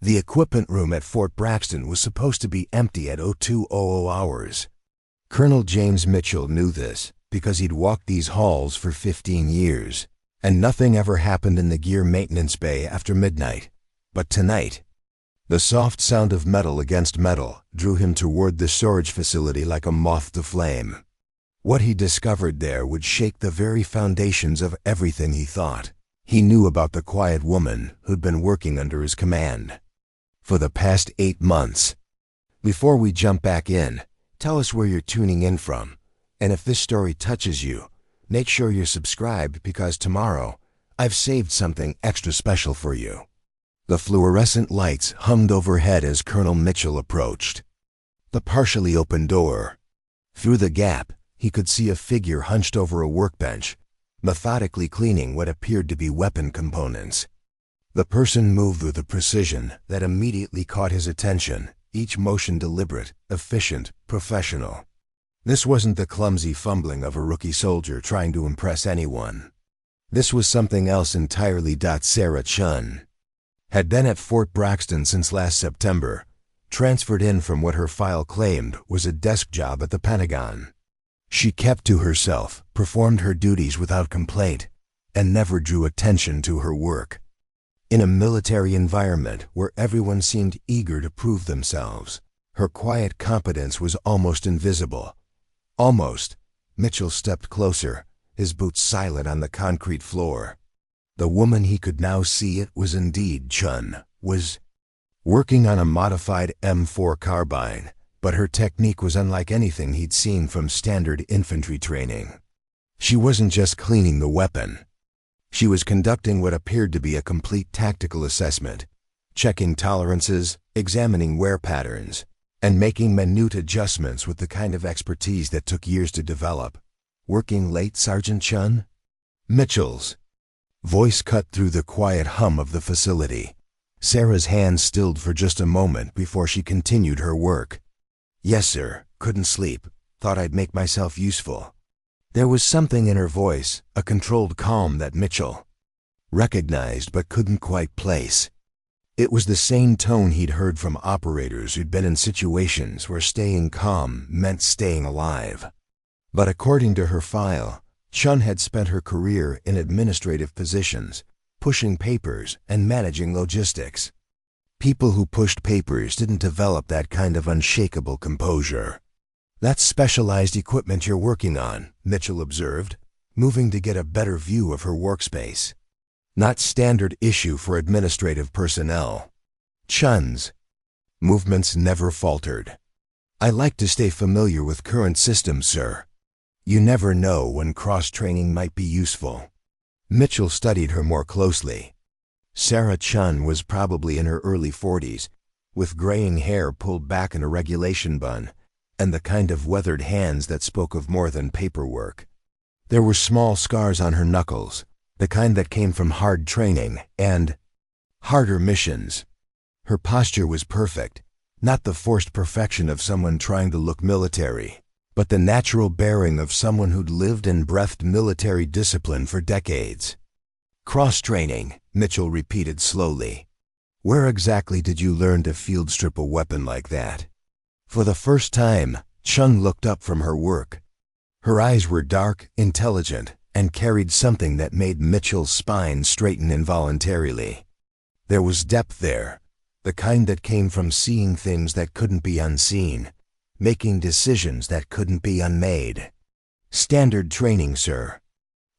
The equipment room at Fort Braxton was supposed to be empty at 0200 hours. Colonel James Mitchell knew this because he'd walked these halls for 15 years, and nothing ever happened in the gear maintenance bay after midnight. But tonight, the soft sound of metal against metal drew him toward the storage facility like a moth to flame. What he discovered there would shake the very foundations of everything he thought he knew about the quiet woman who'd been working under his command for the past 8 months. Before we jump back in, tell us where you're tuning in from, and if this story touches you, make sure you're subscribed because tomorrow I've saved something extra special for you. The fluorescent lights hummed overhead as Colonel Mitchell approached the partially open door. Through the gap, he could see a figure hunched over a workbench, methodically cleaning what appeared to be weapon components. The person moved with a precision that immediately caught his attention, each motion deliberate, efficient, professional. This wasn't the clumsy fumbling of a rookie soldier trying to impress anyone. This was something else entirely. Sarah Chun had been at Fort Braxton since last September, transferred in from what her file claimed was a desk job at the Pentagon. She kept to herself, performed her duties without complaint, and never drew attention to her work. In a military environment where everyone seemed eager to prove themselves, her quiet competence was almost invisible. Almost. Mitchell stepped closer, his boots silent on the concrete floor. The woman he could now see it was indeed Chun, was working on a modified M4 carbine, but her technique was unlike anything he'd seen from standard infantry training. She wasn't just cleaning the weapon. She was conducting what appeared to be a complete tactical assessment, checking tolerances, examining wear patterns, and making minute adjustments with the kind of expertise that took years to develop. Working late, Sergeant Chun? Mitchell's voice cut through the quiet hum of the facility. Sarah's hands stilled for just a moment before she continued her work. Yes, sir. Couldn't sleep. Thought I'd make myself useful. There was something in her voice, a controlled calm that Mitchell recognized but couldn't quite place. It was the same tone he'd heard from operators who'd been in situations where staying calm meant staying alive. But according to her file, Chun had spent her career in administrative positions, pushing papers and managing logistics. People who pushed papers didn't develop that kind of unshakable composure. That's specialized equipment you're working on, Mitchell observed, moving to get a better view of her workspace. Not standard issue for administrative personnel. Chun's movements never faltered. I like to stay familiar with current systems, sir. You never know when cross-training might be useful. Mitchell studied her more closely. Sarah Chun was probably in her early 40s, with graying hair pulled back in a regulation bun, and the kind of weathered hands that spoke of more than paperwork. There were small scars on her knuckles, the kind that came from hard training and harder missions. Her posture was perfect, not the forced perfection of someone trying to look military, but the natural bearing of someone who'd lived and breathed military discipline for decades. Cross-training, Mitchell repeated slowly. Where exactly did you learn to field strip a weapon like that? For the first time, Chun looked up from her work. Her eyes were dark, intelligent, and carried something that made Mitchell's spine straighten involuntarily. There was depth there, the kind that came from seeing things that couldn't be unseen, making decisions that couldn't be unmade. Standard training, sir.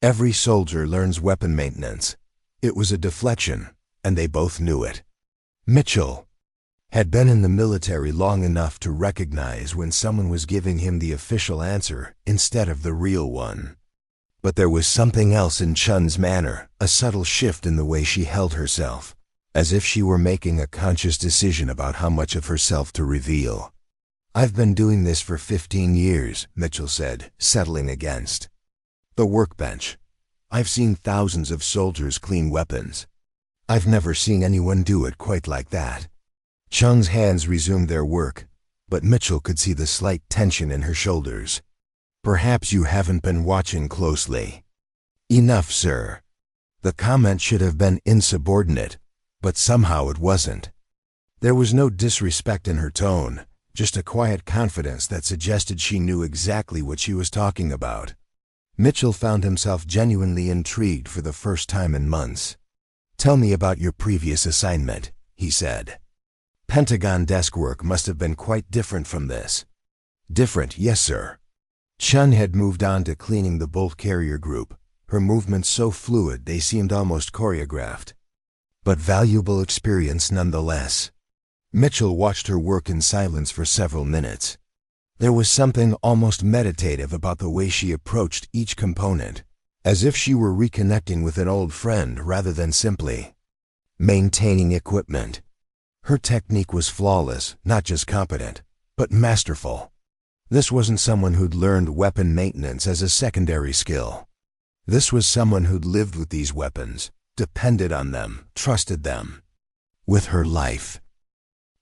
Every soldier learns weapon maintenance. It was a deflection, and they both knew it. Mitchell had been in the military long enough to recognize when someone was giving him the official answer instead of the real one. But there was something else in Chun's manner, a subtle shift in the way she held herself, as if she were making a conscious decision about how much of herself to reveal. I've been doing this for 15 years, Mitchell said, settling against the workbench. I've seen thousands of soldiers clean weapons. I've never seen anyone do it quite like that. Chun's hands resumed their work, but Mitchell could see the slight tension in her shoulders. Perhaps you haven't been watching closely. Enough, sir. The comment should have been insubordinate, but somehow it wasn't. There was no disrespect in her tone, just a quiet confidence that suggested she knew exactly what she was talking about. Mitchell found himself genuinely intrigued for the first time in months. "Tell me about your previous assignment," he said. "Pentagon desk work must have been quite different from this." "Different, yes, sir." Chun had moved on to cleaning the bolt carrier group, her movements so fluid they seemed almost choreographed. "But valuable experience nonetheless." Mitchell watched her work in silence for several minutes. There was something almost meditative about the way she approached each component, as if she were reconnecting with an old friend rather than simply maintaining equipment. Her technique was flawless, not just competent, but masterful. This wasn't someone who'd learned weapon maintenance as a secondary skill. This was someone who'd lived with these weapons, depended on them, trusted them. With her life.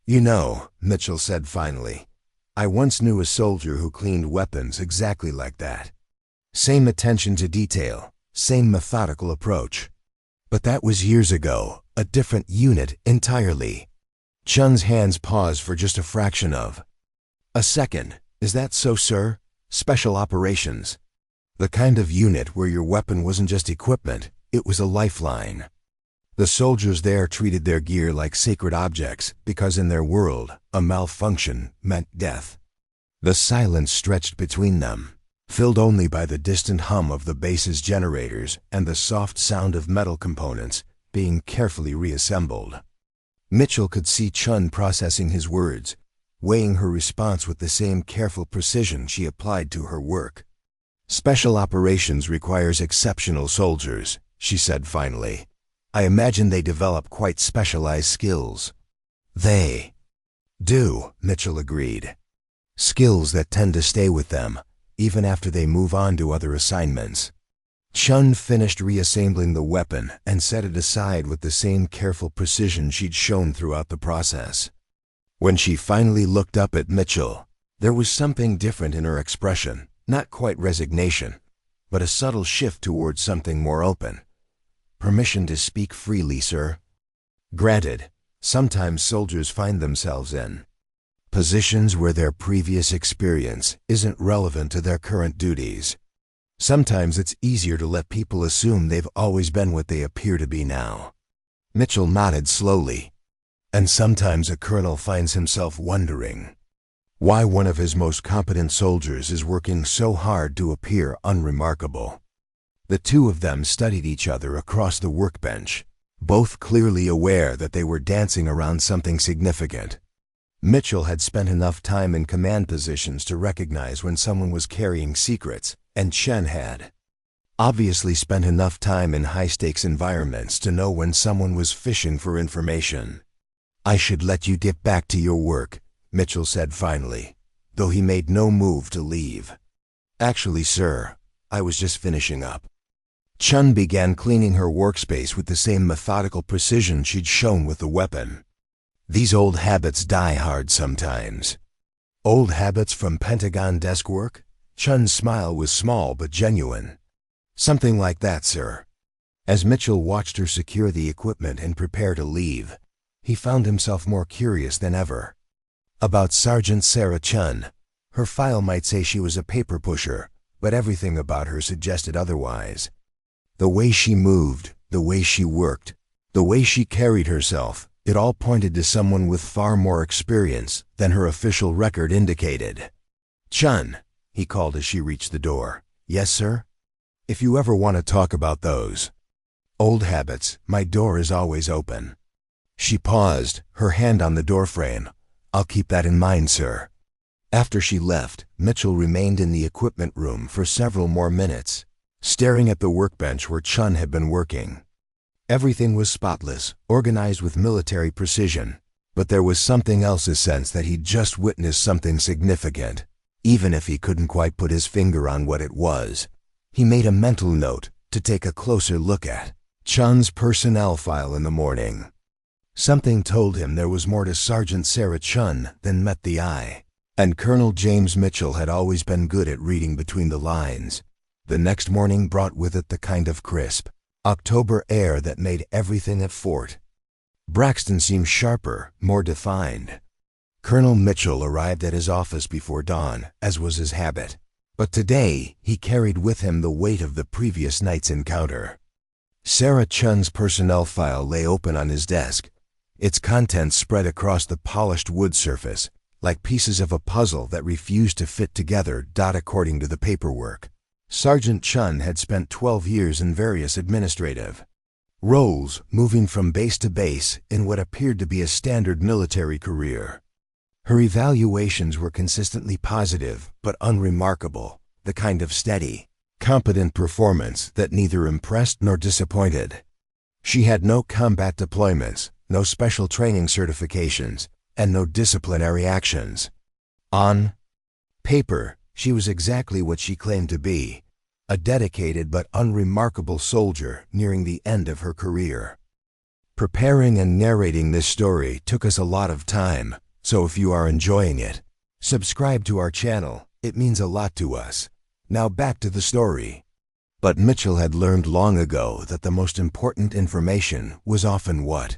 "You know," Mitchell said finally, "I once knew a soldier who cleaned weapons exactly like that. Same attention to detail, same methodical approach. But that was years ago, a different unit entirely." Chun's hands paused for just a fraction of a second. "Is that so, sir? Special operations. The kind of unit where your weapon wasn't just equipment, it was a lifeline. The soldiers there treated their gear like sacred objects because in their world, a malfunction meant death." The silence stretched between them, filled only by the distant hum of the base's generators and the soft sound of metal components being carefully reassembled. Mitchell could see Chun processing his words, weighing her response with the same careful precision she applied to her work. "Special operations requires exceptional soldiers," she said finally. "I imagine they develop quite specialized skills." "They do," Mitchell agreed. "Skills that tend to stay with them, even after they move on to other assignments." Chun finished reassembling the weapon and set it aside with the same careful precision she'd shown throughout the process. When she finally looked up at Mitchell, there was something different in her expression, not quite resignation, but a subtle shift towards something more open. "Permission to speak freely, sir." Granted, sometimes soldiers find themselves in positions where their previous experience isn't relevant to their current duties. Sometimes it's easier to let people assume they've always been what they appear to be now. Mitchell nodded slowly. "And sometimes a colonel finds himself wondering why one of his most competent soldiers is working so hard to appear unremarkable." The two of them studied each other across the workbench, both clearly aware that they were dancing around something significant. Mitchell had spent enough time in command positions to recognize when someone was carrying secrets, and Chen had obviously spent enough time in high-stakes environments to know when someone was fishing for information. "I should let you get back to your work," Mitchell said finally, though he made no move to leave. "Actually, sir, I was just finishing up." Chun began cleaning her workspace with the same methodical precision she'd shown with the weapon. "These old habits die hard sometimes." "Old habits from Pentagon desk work?" Chun's smile was small but genuine. "Something like that, sir." As Mitchell watched her secure the equipment and prepare to leave, he found himself more curious than ever. About Sergeant Sarah Chun. Her file might say she was a paper pusher, but everything about her suggested otherwise. The way she moved, the way she worked, the way she carried herself, it all pointed to someone with far more experience than her official record indicated. "Chun," he called as she reached the door. "Yes, sir?" "If you ever want to talk about those old habits, my door is always open." She paused, her hand on the doorframe. "I'll keep that in mind, sir." After she left, Mitchell remained in the equipment room for several more minutes, staring at the workbench where Chun had been working. Everything was spotless, organized with military precision, but there was something else, a sense that he'd just witnessed something significant, even if he couldn't quite put his finger on what it was. He made a mental note to take a closer look at Chun's personnel file in the morning. Something told him there was more to Sergeant Sarah Chun than met the eye, and Colonel James Mitchell had always been good at reading between the lines. The next morning brought with it the kind of crisp October air that made everything at Fort Braxton seemed sharper, more defined. Colonel Mitchell arrived at his office before dawn, as was his habit. But today, he carried with him the weight of the previous night's encounter. Sarah Chun's personnel file lay open on his desk, its contents spread across the polished wood surface, like pieces of a puzzle that refused to fit together. According to the paperwork, Sergeant Chun had spent 12 years in various administrative roles, moving from base to base in what appeared to be a standard military career. Her evaluations were consistently positive but unremarkable, the kind of steady, competent performance that neither impressed nor disappointed. She had no combat deployments, no special training certifications, and no disciplinary actions. On paper, she was exactly what she claimed to be, a dedicated but unremarkable soldier nearing the end of her career. Preparing and narrating this story took us a lot of time, so if you are enjoying it, subscribe to our channel. It means a lot to us. Now back to the story. But Mitchell had learned long ago that the most important information was often what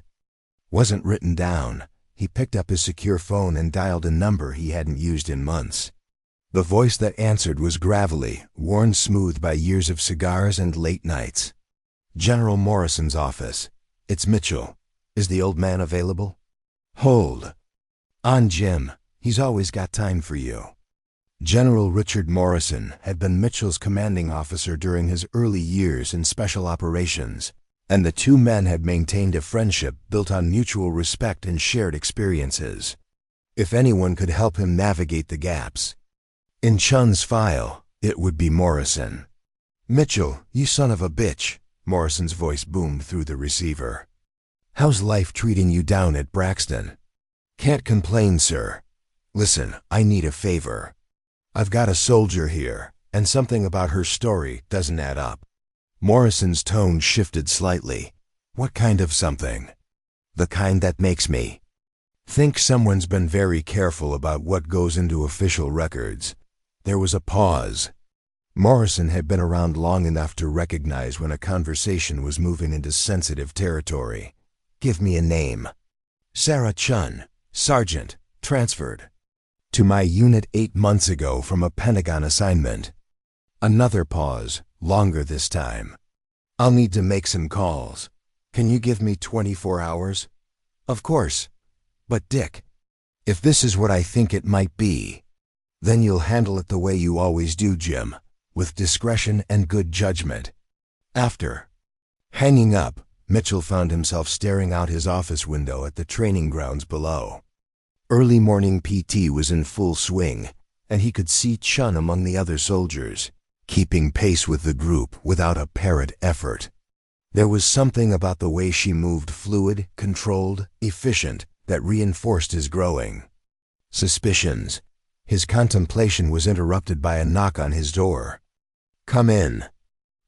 wasn't written down. He picked up his secure phone and dialed a number he hadn't used in months. The voice that answered was gravelly, worn smooth by years of cigars and late nights. General Morrison's office. It's Mitchell. Is the old man available? Hold. On, Jim. He's always got time for you. General Richard Morrison had been Mitchell's commanding officer during his early years in special operations, and the two men had maintained a friendship built on mutual respect and shared experiences. If anyone could help him navigate the gaps in Chun's file, it would be Morrison. Mitchell, you son of a bitch, Morrison's voice boomed through the receiver. How's life treating you down at Braxton? Can't complain, sir. Listen, I need a favor. I've got a soldier here, and something about her story doesn't add up. Morrison's tone shifted slightly. What kind of something? The kind that makes me think someone's been very careful about what goes into official records. There was a pause. Morrison had been around long enough to recognize when a conversation was moving into sensitive territory. Give me a name. Sarah Chun, Sergeant, transferred to my unit 8 months ago from a Pentagon assignment. Another pause, longer this time. I'll need to make some calls. Can you give me 24 hours? Of course. But Dick, if this is what I think it might be, then you'll handle it the way you always do, Jim, with discretion and good judgment. After hanging up, Mitchell found himself staring out his office window at the training grounds below. Early morning PT was in full swing, and he could see Chun among the other soldiers, keeping pace with the group without apparent effort. There was something about the way she moved, fluid, controlled, efficient, that reinforced his growing suspicions. His contemplation was interrupted by a knock on his door. Come in.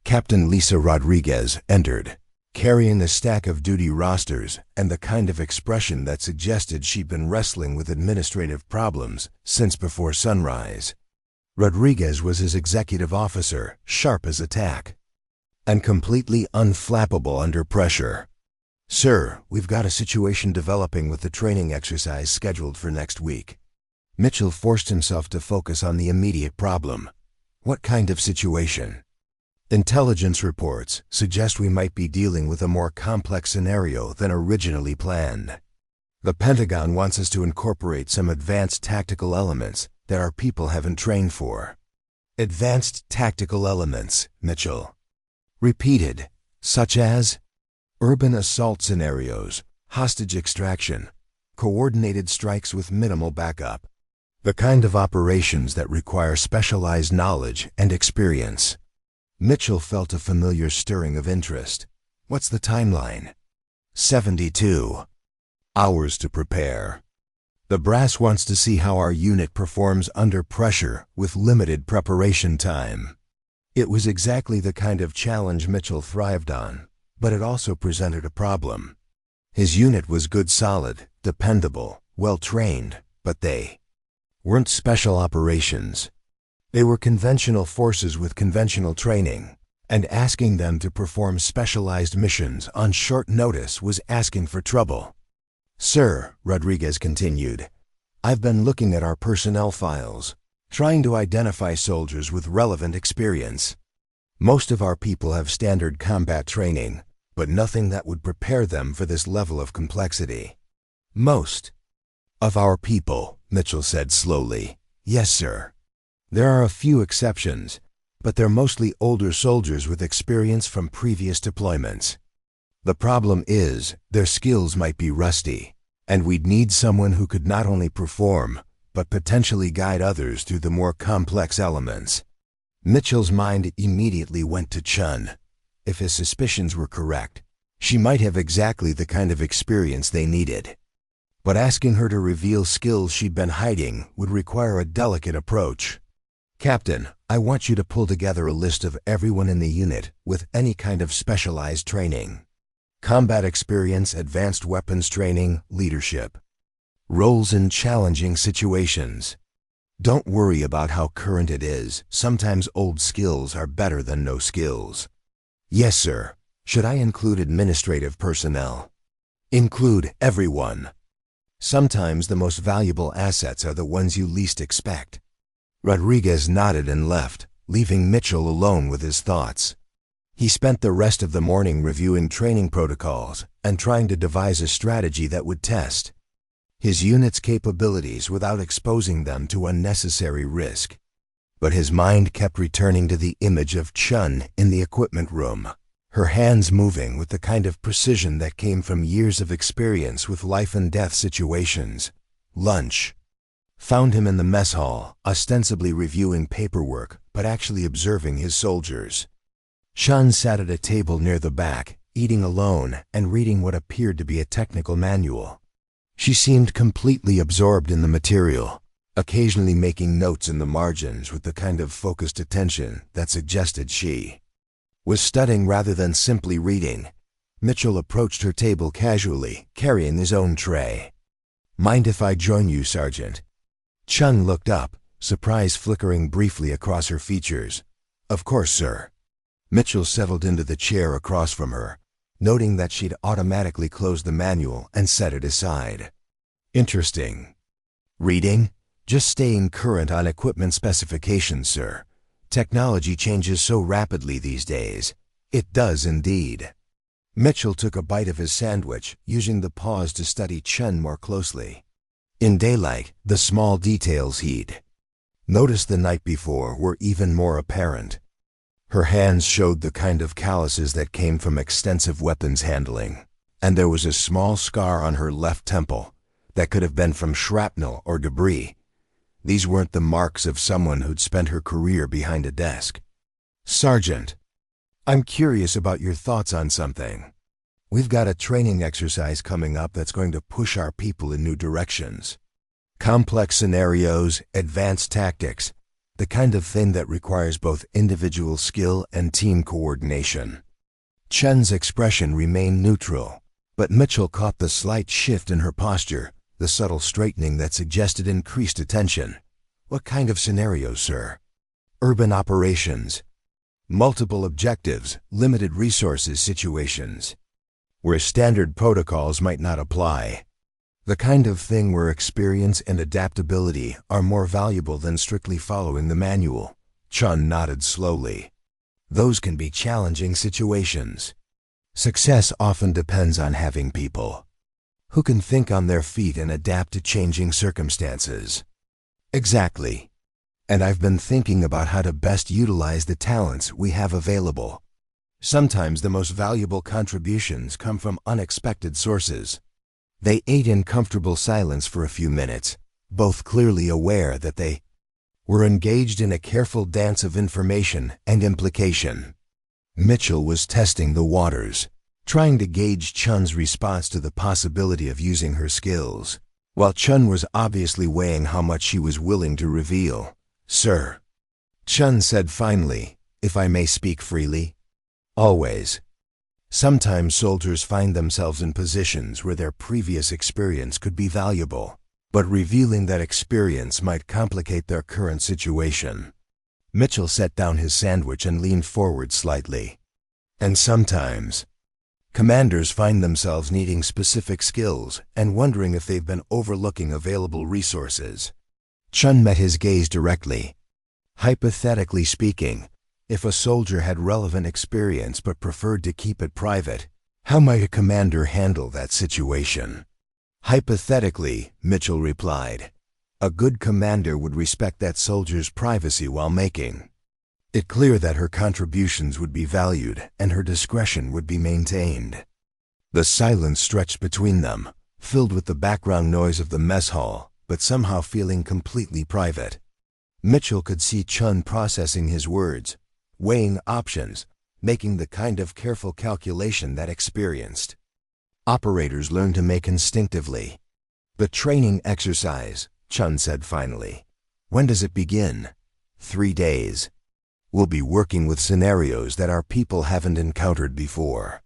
Captain Lisa Rodriguez entered, carrying a stack of duty rosters and the kind of expression that suggested she'd been wrestling with administrative problems since before sunrise. Rodriguez was his executive officer, sharp as a tack, and completely unflappable under pressure. Sir, we've got a situation developing with the training exercise scheduled for next week. Mitchell forced himself to focus on the immediate problem. What kind of situation? Intelligence reports suggest we might be dealing with a more complex scenario than originally planned. The Pentagon wants us to incorporate some advanced tactical elements that our people haven't trained for. Advanced tactical elements, Mitchell repeated, such as urban assault scenarios, hostage extraction, coordinated strikes with minimal backup. The kind of operations that require specialized knowledge and experience. Mitchell felt a familiar stirring of interest. What's the timeline? 72 hours to prepare. The brass wants to see how our unit performs under pressure with limited preparation time. It was exactly the kind of challenge Mitchell thrived on, but it also presented a problem. His unit was good, solid, dependable, well-trained, but they weren't special operations. They were conventional forces with conventional training, and asking them to perform specialized missions on short notice was asking for trouble. "Sir," Rodriguez continued, "I've been looking at our personnel files, trying to identify soldiers with relevant experience. Most of our people have standard combat training, but nothing that would prepare them for this level of complexity." "Most of our people," Mitchell said slowly. "Yes, sir. There are a few exceptions, but they're mostly older soldiers with experience from previous deployments. The problem is, their skills might be rusty, and we'd need someone who could not only perform, but potentially guide others through the more complex elements." Mitchell's mind immediately went to Chun. If his suspicions were correct, she might have exactly the kind of experience they needed. But asking her to reveal skills she'd been hiding would require a delicate approach. "Captain, I want you to pull together a list of everyone in the unit with any kind of specialized training. Combat experience, advanced weapons training, leadership. Roles in challenging situations. Don't worry about how current it is. Sometimes old skills are better than no skills." "Yes, sir. Should I include administrative personnel?" "Include everyone. Sometimes the most valuable assets are the ones you least expect." Rodriguez nodded and left, leaving Mitchell alone with his thoughts. He spent the rest of the morning reviewing training protocols and trying to devise a strategy that would test his unit's capabilities without exposing them to unnecessary risk. But his mind kept returning to the image of Chun in the equipment room, her hands moving with the kind of precision that came from years of experience with life-and-death situations. Lunch found him in the mess hall, ostensibly reviewing paperwork, but actually observing his soldiers. Chun sat at a table near the back, eating alone and reading what appeared to be a technical manual. She seemed completely absorbed in the material, occasionally making notes in the margins with the kind of focused attention that suggested she was studying rather than simply reading. Mitchell approached her table casually, carrying his own tray. "Mind if I join you, Sergeant?" Chun looked up, surprise flickering briefly across her features. "Of course, sir." Mitchell settled into the chair across from her, noting that she'd automatically closed the manual and set it aside. "Interesting. Reading? Just staying current on equipment specifications, sir. Technology changes so rapidly these days." "It does indeed." Mitchell took a bite of his sandwich, using the pause to study Chun more closely. In daylight, the small details he'd noticed the night before were even more apparent. Her hands showed the kind of calluses that came from extensive weapons handling, and there was a small scar on her left temple that could have been from shrapnel or debris. These weren't the marks of someone who'd spent her career behind a desk. "Sergeant, I'm curious about your thoughts on something. We've got a training exercise coming up that's going to push our people in new directions. Complex scenarios, advanced tactics, the kind of thing that requires both individual skill and team coordination." Chun's expression remained neutral, but Mitchell caught the slight shift in her posture, the subtle straightening that suggested increased attention. "What kind of scenarios, sir?" "Urban operations. Multiple objectives, limited resources situations, where standard protocols might not apply. The kind of thing where experience and adaptability are more valuable than strictly following the manual." Chun nodded slowly. "Those can be challenging situations. Success often depends on having people who can think on their feet and adapt to changing circumstances." "Exactly. And I've been thinking about how to best utilize the talents we have available. Sometimes the most valuable contributions come from unexpected sources." They ate in comfortable silence for a few minutes, both clearly aware that they were engaged in a careful dance of information and implication. Mitchell was testing the waters, trying to gauge Chun's response to the possibility of using her skills, while Chun was obviously weighing how much she was willing to reveal. "Sir," Chun said finally, "if I may speak freely?" "Always." Sometimes soldiers find themselves in positions where their previous experience could be valuable, but revealing that experience might complicate their current situation. Mitchell set down his sandwich and leaned forward slightly. And sometimes, commanders find themselves needing specific skills and wondering if they've been overlooking available resources. Chun met his gaze directly. Hypothetically speaking, if a soldier had relevant experience but preferred to keep it private, how might a commander handle that situation? Hypothetically, Mitchell replied, a good commander would respect that soldier's privacy while making it clear that her contributions would be valued and her discretion would be maintained. The silence stretched between them, filled with the background noise of the mess hall, but somehow feeling completely private. Mitchell could see Chun processing his words, weighing options, making the kind of careful calculation that experienced operators learn to make instinctively. The training exercise, Chun said finally. When does it begin? 3 days. We'll be working with scenarios that our people haven't encountered before.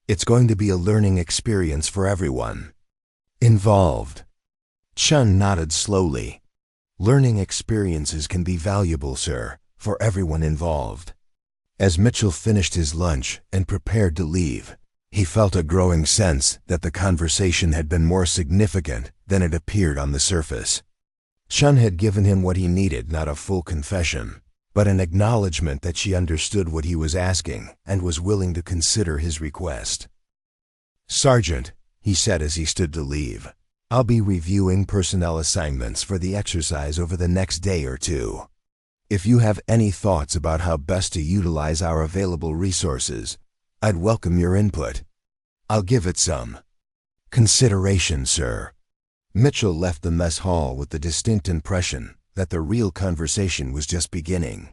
It's going to be a learning experience for everyone involved. Chun nodded slowly. Learning experiences can be valuable, sir, for everyone involved. As Mitchell finished his lunch and prepared to leave, he felt a growing sense that the conversation had been more significant than it appeared on the surface. Chun had given him what he needed, not a full confession, but an acknowledgement that she understood what he was asking and was willing to consider his request. Sergeant, he said as he stood to leave, I'll be reviewing personnel assignments for the exercise over the next day or two. If you have any thoughts about how best to utilize our available resources, I'd welcome your input. I'll give it some consideration, sir. Mitchell left the mess hall with the distinct impression that the real conversation was just beginning.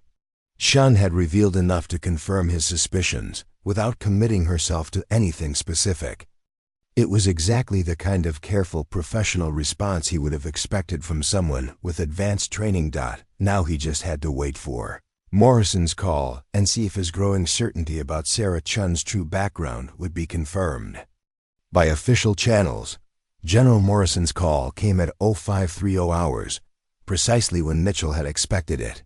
Chun had revealed enough to confirm his suspicions without committing herself to anything specific. It was exactly the kind of careful professional response he would have expected from someone with advanced training. Now he just had to wait for Morrison's call and see if his growing certainty about Sarah Chun's true background would be confirmed. By official channels, General Morrison's call came at 0530 hours, precisely when Mitchell had expected it.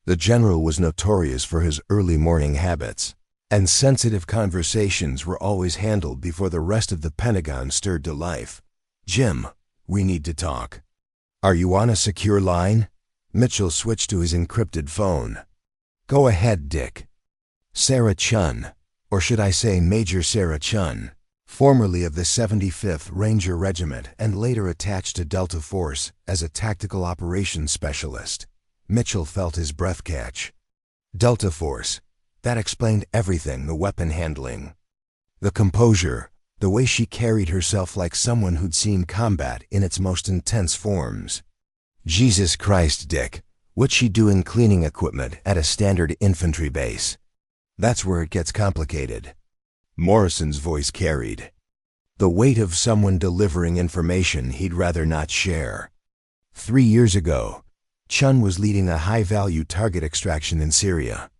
The general was notorious for his early morning habits, and sensitive conversations were always handled before the rest of the Pentagon stirred to life. Jim, we need to talk. Are you on a secure line? Mitchell switched to his encrypted phone. Go ahead, Dick. Sarah Chun, or should I say Major Sarah Chun, formerly of the 75th Ranger Regiment and later attached to Delta Force as a tactical operations specialist. Mitchell felt his breath catch. Delta Force. That explained everything, the weapon handling, the composure, the way she carried herself like someone who'd seen combat in its most intense forms. Jesus Christ, Dick, what's she doing cleaning equipment at a standard infantry base? That's where it gets complicated. Morrison's voice carried the weight of someone delivering information he'd rather not share. 3 years ago, Chun was leading a high-value target extraction in Syria.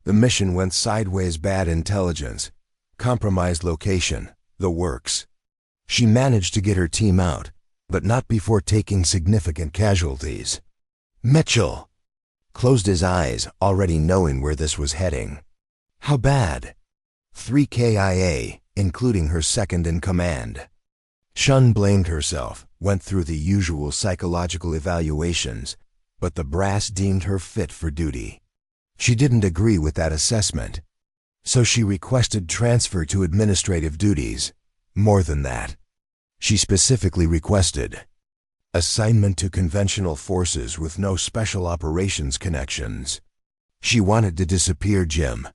The mission went sideways, bad intelligence, compromised location, the works. She managed to get her team out, but not before taking significant casualties. Mitchell closed his eyes, already knowing where this was heading. How bad? 3 KIA, including her second in command. Chun blamed herself, went through the usual psychological evaluations, but the brass deemed her fit for duty. She didn't agree with that assessment, so she requested transfer to administrative duties. More than that, she specifically requested assignment to conventional forces with no special operations connections. She wanted to disappear, Jim.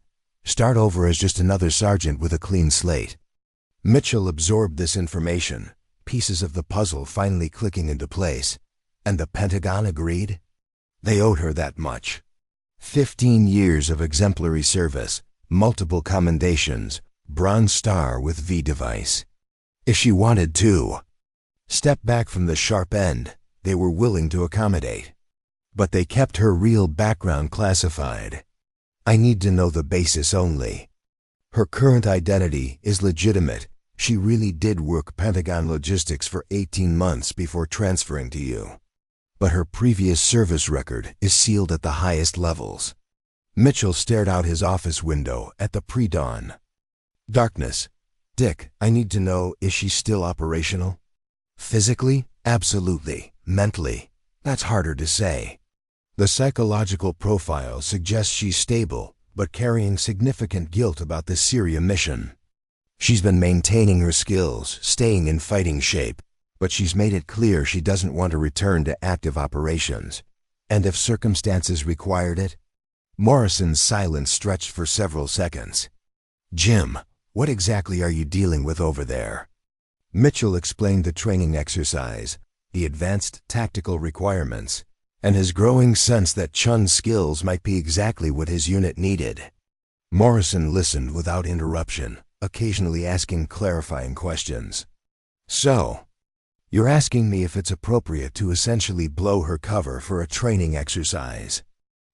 Start over as just another sergeant with a clean slate. Mitchell absorbed this information, pieces of the puzzle finally clicking into place, and the Pentagon agreed. They owed her that much. 15 years of exemplary service, multiple commendations, Bronze Star with V device. If she wanted to step back from the sharp end, they were willing to accommodate. But they kept her real background classified. I need to know the basis only. Her current identity is legitimate. She really did work Pentagon logistics for 18 months before transferring to you. but her previous service record is sealed at the highest levels. Mitchell stared out his office window at the pre-dawn darkness. Dick, I need to know, is she still operational? Physically? Absolutely. Mentally? That's harder to say. The psychological profile suggests she's stable, but carrying significant guilt about the Syria mission. She's been maintaining her skills, staying in fighting shape, but she's made it clear she doesn't want to return to active operations. And if circumstances required it? Morrison's silence stretched for several seconds. Jim, what exactly are you dealing with over there? Mitchell explained the training exercise, the advanced tactical requirements, and his growing sense that Chun's skills might be exactly what his unit needed. Morrison listened without interruption, occasionally asking clarifying questions. So, you're asking me if it's appropriate to essentially blow her cover for a training exercise.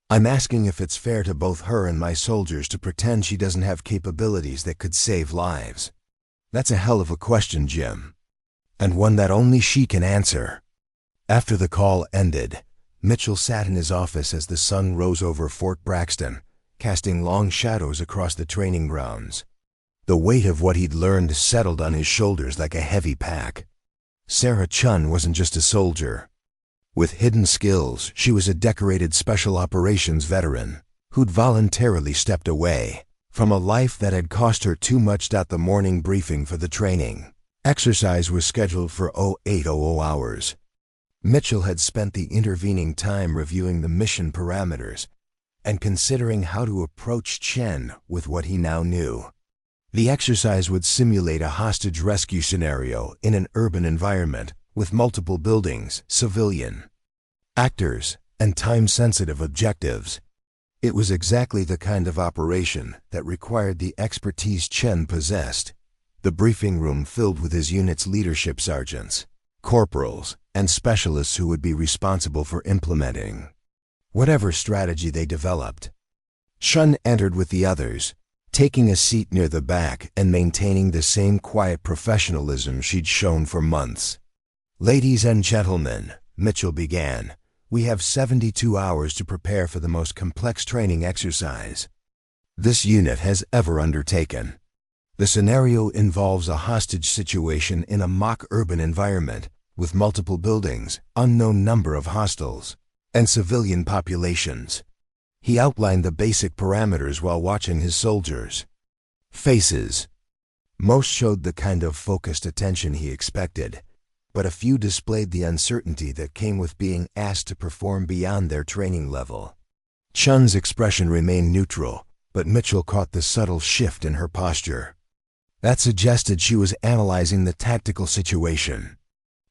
I'm asking if it's fair to both her and my soldiers to pretend she doesn't have capabilities that could save lives. That's a hell of a question, Jim. And one that only she can answer. After the call ended, Mitchell sat in his office as the sun rose over Fort Braxton, casting long shadows across the training grounds. The weight of what he'd learned settled on his shoulders like a heavy pack. Sarah Chun wasn't just a soldier. With hidden skills, she was a decorated special operations veteran who'd voluntarily stepped away from a life that had cost her too much. The morning briefing for the training exercise was scheduled for 0800 hours. Mitchell had spent the intervening time reviewing the mission parameters and considering how to approach Chen with what he now knew. The exercise would simulate a hostage rescue scenario in an urban environment with multiple buildings, civilian actors, and time-sensitive objectives. It was exactly the kind of operation that required the expertise Chen possessed. The briefing room filled with his unit's leadership sergeants, corporals, and specialists who would be responsible for implementing whatever strategy they developed. Chun entered with the others, taking a seat near the back and maintaining the same quiet professionalism she'd shown for months. Ladies and gentlemen, Mitchell began, we have 72 hours to prepare for the most complex training exercise this unit has ever undertaken. The scenario involves a hostage situation in a mock urban environment with multiple buildings, unknown number of hostiles, and civilian populations. He outlined the basic parameters while watching his soldiers' faces. Most showed the kind of focused attention he expected, but a few displayed the uncertainty that came with being asked to perform beyond their training level. Chun's expression remained neutral, but Mitchell caught the subtle shift in her posture. That suggested she was analyzing the tactical situation.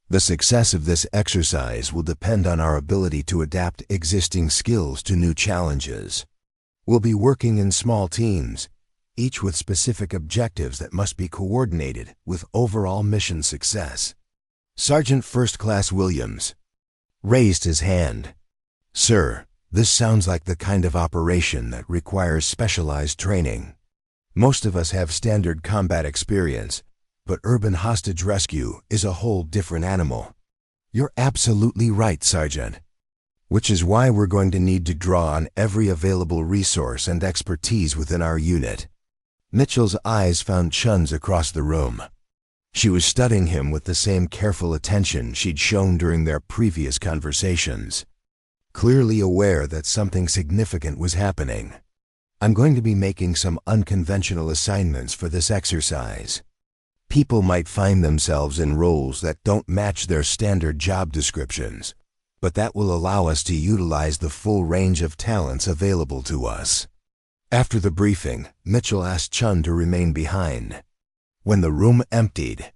The success of this exercise will depend on our ability to adapt existing skills to new challenges. We'll be working in small teams, each with specific objectives that must be coordinated with overall mission success. Sergeant First Class Williams raised his hand. Sir, this sounds like the kind of operation that requires specialized training. Most of us have standard combat experience, but urban hostage rescue is a whole different animal. You're absolutely right, Sergeant. Which is why we're going to need to draw on every available resource and expertise within our unit. Mitchell's eyes found Chun's across the room. She was studying him with the same careful attention she'd shown during their previous conversations, clearly aware that something significant was happening. I'm going to be making some unconventional assignments for this exercise. People might find themselves in roles that don't match their standard job descriptions, but that will allow us to utilize the full range of talents available to us. After the briefing, Mitchell asked Chun to remain behind. When the room emptied,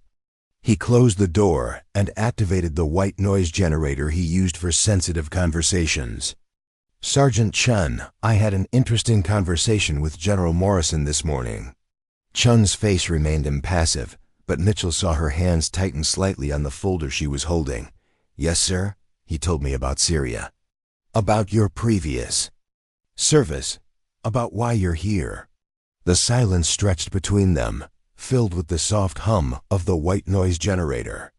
he closed the door and activated the white noise generator he used for sensitive conversations. Sergeant Chun, I had an interesting conversation with General Morrison this morning. Chun's face remained impassive, but Mitchell saw her hands tighten slightly on the folder she was holding. Yes, sir, he told me about Syria. About your previous service. About why you're here. The silence stretched between them, filled with the soft hum of the white noise generator.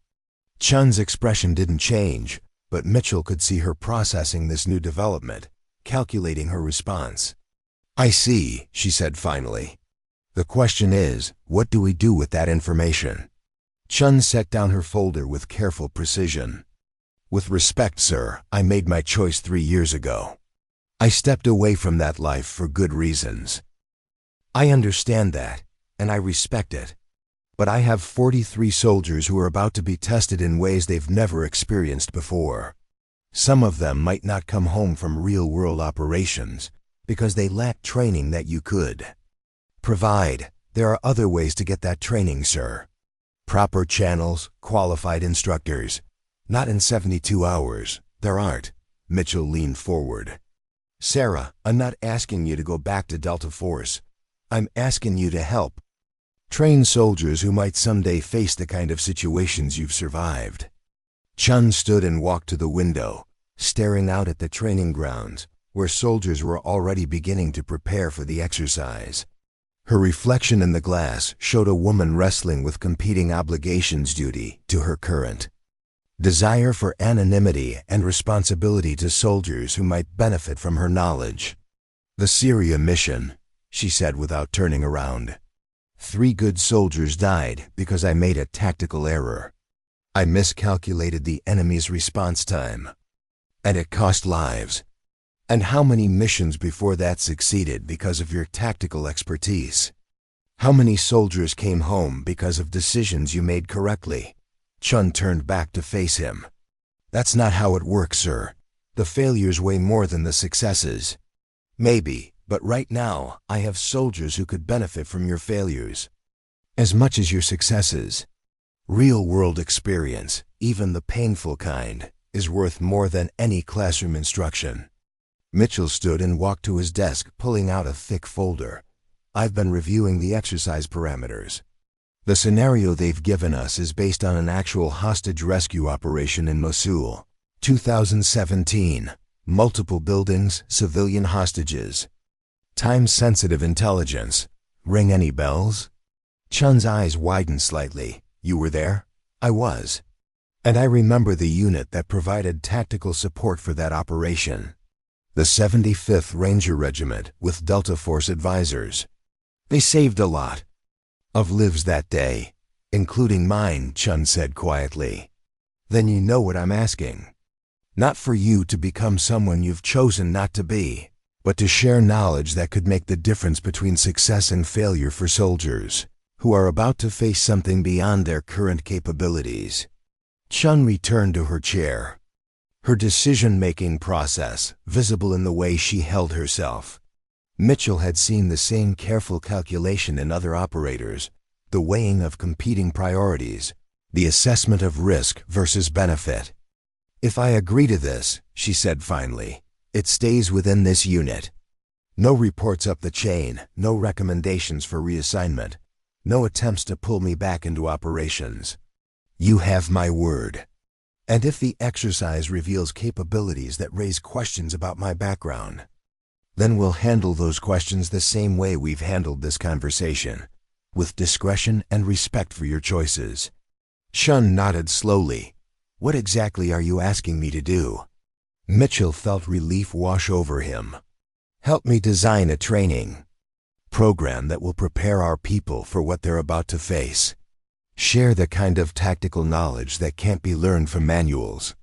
Chun's expression didn't change, but Mitchell could see her processing this new development, calculating her response. "I see," she said finally. "The question is, what do we do with that information?" Chun set down her folder with careful precision. "With respect, sir, I made my choice 3 years ago. I stepped away from that life for good reasons. I understand that, and I respect it. But I have 43 soldiers who are about to be tested in ways they've never experienced before. Some of them might not come home from real-world operations because they lack training that you could provide. There are other ways to get that training, sir. Proper channels, qualified instructors. Not in 72 hours. There aren't." Mitchell leaned forward. "Sarah, I'm not asking you to go back to Delta Force. I'm asking you to help train soldiers who might someday face the kind of situations you've survived." Chun stood and walked to the window, staring out at the training grounds, where soldiers were already beginning to prepare for the exercise. Her reflection in the glass showed a woman wrestling with competing obligations, duty to her current desire for anonymity and responsibility to soldiers who might benefit from her knowledge. "The Syria mission," she said without turning around. 3 good soldiers died because I made a tactical error. I miscalculated the enemy's response time. And it cost lives. And how many missions before that succeeded because of your tactical expertise? How many soldiers came home because of decisions you made correctly?" Chun turned back to face him. "That's not how it works, sir. The failures weigh more than the successes." "Maybe, but right now, I have soldiers who could benefit from your failures as much as your successes. Real-world experience, even the painful kind, is worth more than any classroom instruction." Mitchell stood and walked to his desk, pulling out a thick folder. "I've been reviewing the exercise parameters. The scenario they've given us is based on an actual hostage rescue operation in Mosul, 2017. Multiple buildings, civilian hostages. Time-sensitive intelligence. Ring any bells?" Chun's eyes widened slightly. "You were there?" "I was. And I remember the unit that provided tactical support for that operation. The 75th Ranger Regiment with Delta Force advisors. They saved a lot of lives that day, including mine," Chun said quietly. "Then you know what I'm asking. Not for you to become someone you've chosen not to be, but to share knowledge that could make the difference between success and failure for soldiers who are about to face something beyond their current capabilities." Chun returned to her chair, her decision-making process visible in the way she held herself. Mitchell had seen the same careful calculation in other operators, the weighing of competing priorities, the assessment of risk versus benefit. "If I agree to this," she said finally, "it stays within this unit. No reports up the chain, no recommendations for reassignment, no attempts to pull me back into operations. You have my word. And if the exercise reveals capabilities that raise questions about my background, then we'll handle those questions the same way we've handled this conversation, with discretion and respect for your choices." Chun nodded slowly. "What exactly are you asking me to do?" Mitchell felt relief wash over him. "Help me design a training program that will prepare our people for what they're about to face. Share the kind of tactical knowledge that can't be learned from manuals.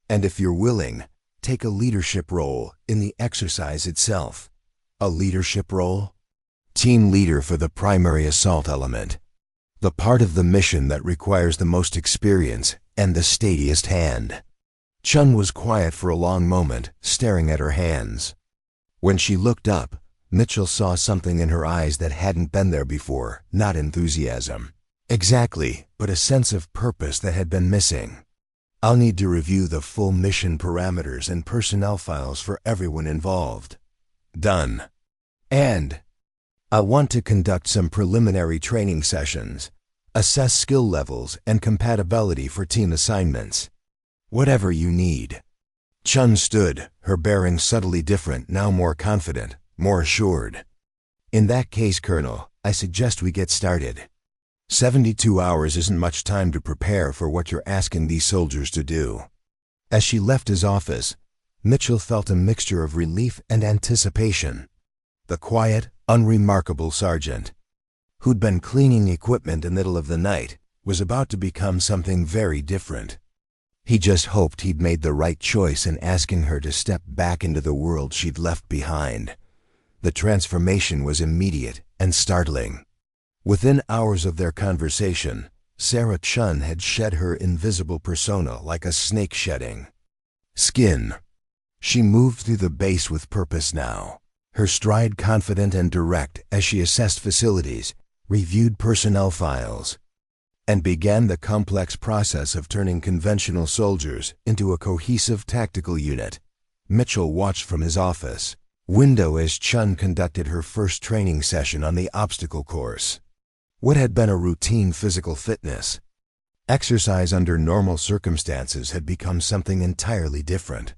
And if you're willing, take a leadership role in the exercise itself." "A leadership role?" "Team leader for the primary assault element. The part of the mission that requires the most experience and the steadiest hand." Chun was quiet for a long moment, staring at her hands. When she looked up, Mitchell saw something in her eyes that hadn't been there before, not enthusiasm. Exactly, but a sense of purpose that had been missing. "I'll need to review the full mission parameters and personnel files for everyone involved." "Done. And I want to conduct some preliminary training sessions, assess skill levels and compatibility for team assignments. Whatever you need." Chun stood, her bearing subtly different, now more confident, more assured. "In that case, Colonel, I suggest we get started. 72 hours isn't much time to prepare for what you're asking these soldiers to do. As she left his office, Mitchell felt a mixture of relief and anticipation. The quiet, unremarkable sergeant, who'd been cleaning equipment in the middle of the night, was about to become something very different. He just hoped he'd made the right choice in asking her to step back into the world she'd left behind. The transformation was immediate and startling. Within hours of their conversation, Sarah Chun had shed her invisible persona like a snake shedding skin. She moved through the base with purpose now, her stride confident and direct as she assessed facilities, reviewed personnel files, and began the complex process of turning conventional soldiers into a cohesive tactical unit. Mitchell watched from his office window as Chun conducted her first training session on the obstacle course. What had been a routine physical fitness exercise under normal circumstances had become something entirely different.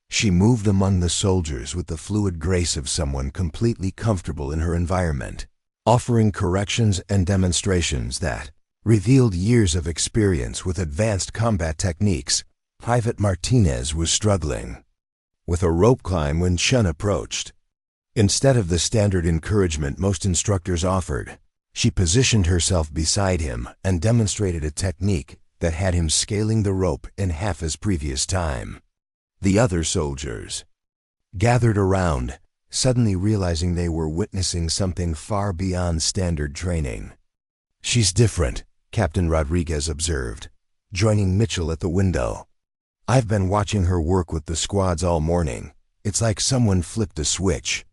She moved among the soldiers with the fluid grace of someone completely comfortable in her environment, offering corrections and demonstrations that revealed years of experience with advanced combat techniques. Private Martinez was struggling with a rope climb when Chun approached. Instead of the standard encouragement most instructors offered, she positioned herself beside him and demonstrated a technique that had him scaling the rope in half his previous time. The other soldiers gathered around, suddenly realizing they were witnessing something far beyond standard training. "She's different," Captain Rodriguez observed, joining Mitchell at the window. "I've been watching her work with the squads all morning. It's like someone flipped a switch.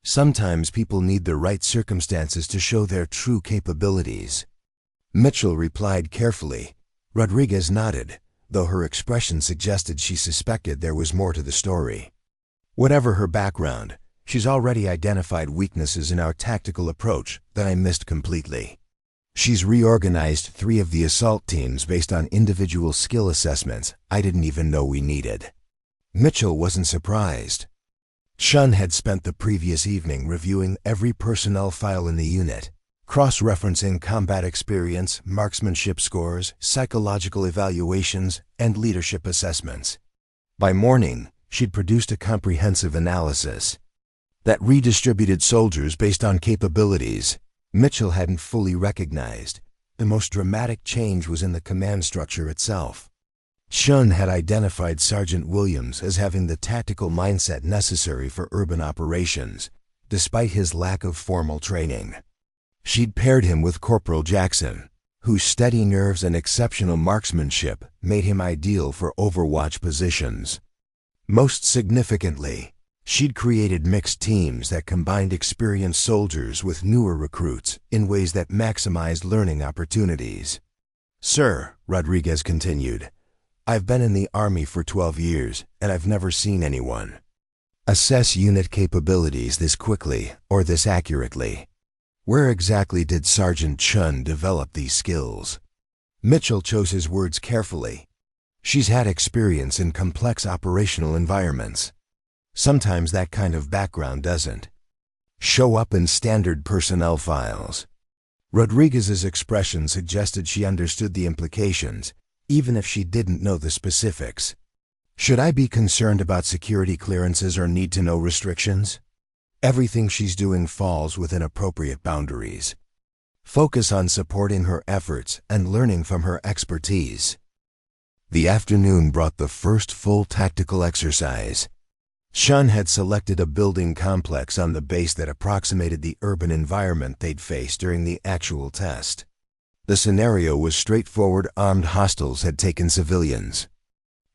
Sometimes people need the right circumstances to show their true capabilities." Mitchell replied carefully. Rodriguez nodded, though her expression suggested she suspected there was more to the story. "Whatever her background, she's already identified weaknesses in our tactical approach that I missed completely. She's reorganized 3 of the assault teams based on individual skill assessments I didn't even know we needed." Mitchell wasn't surprised. Chun had spent the previous evening reviewing every personnel file in the unit, cross-referencing combat experience, marksmanship scores, psychological evaluations, and leadership assessments. By morning, she'd produced a comprehensive analysis that redistributed soldiers based on capabilities Mitchell hadn't fully recognized. The most dramatic change was in the command structure itself. Chun had identified Sergeant Williams as having the tactical mindset necessary for urban operations, despite his lack of formal training. She'd paired him with Corporal Jackson, whose steady nerves and exceptional marksmanship made him ideal for overwatch positions. Most significantly, she'd created mixed teams that combined experienced soldiers with newer recruits in ways that maximized learning opportunities. "Sir," Rodriguez continued, "I've been in the Army for 12 years, and I've never seen anyone assess unit capabilities this quickly or this accurately. Where exactly did Sergeant Chun develop these skills?" Mitchell chose his words carefully. "She's had experience in complex operational environments. Sometimes that kind of background doesn't show up in standard personnel files." Rodriguez's expression suggested she understood the implications, even if she didn't know the specifics. "Should I be concerned about security clearances or need-to-know restrictions? Everything she's doing falls within appropriate boundaries. Focus on supporting her efforts and learning from her expertise." The afternoon brought the first full tactical exercise. Chun had selected a building complex on the base that approximated the urban environment they'd face during the actual test. The scenario was straightforward. Armed hostiles had taken civilians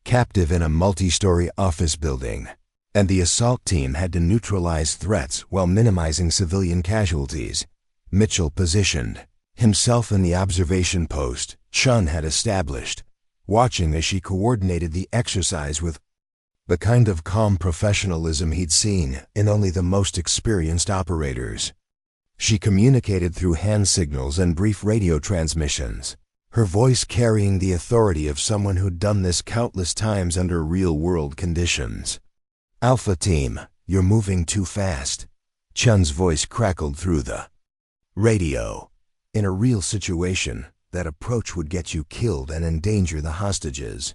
captive in a multi-story office building, and the assault team had to neutralize threats while minimizing civilian casualties. Mitchell positioned himself in the observation post Chun had established, watching as she coordinated the exercise with the kind of calm professionalism he'd seen in only the most experienced operators. She communicated through hand signals and brief radio transmissions, her voice carrying the authority of someone who'd done this countless times under real-world conditions. "Alpha Team, you're moving too fast." Chun's voice crackled through the radio. "In a real situation, that approach would get you killed and endanger the hostages."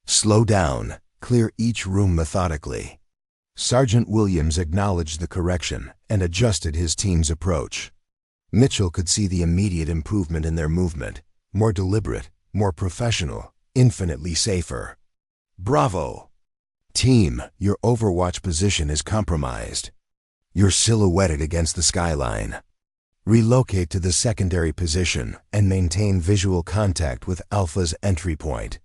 Slow down, clear each room methodically. Sergeant Williams acknowledged the correction and adjusted his team's approach. Mitchell could see the immediate improvement in their movement, more deliberate, more professional, infinitely safer. Bravo! Team, your overwatch position is compromised. You're silhouetted against the skyline. Relocate to the secondary position and maintain visual contact with Alpha's entry point.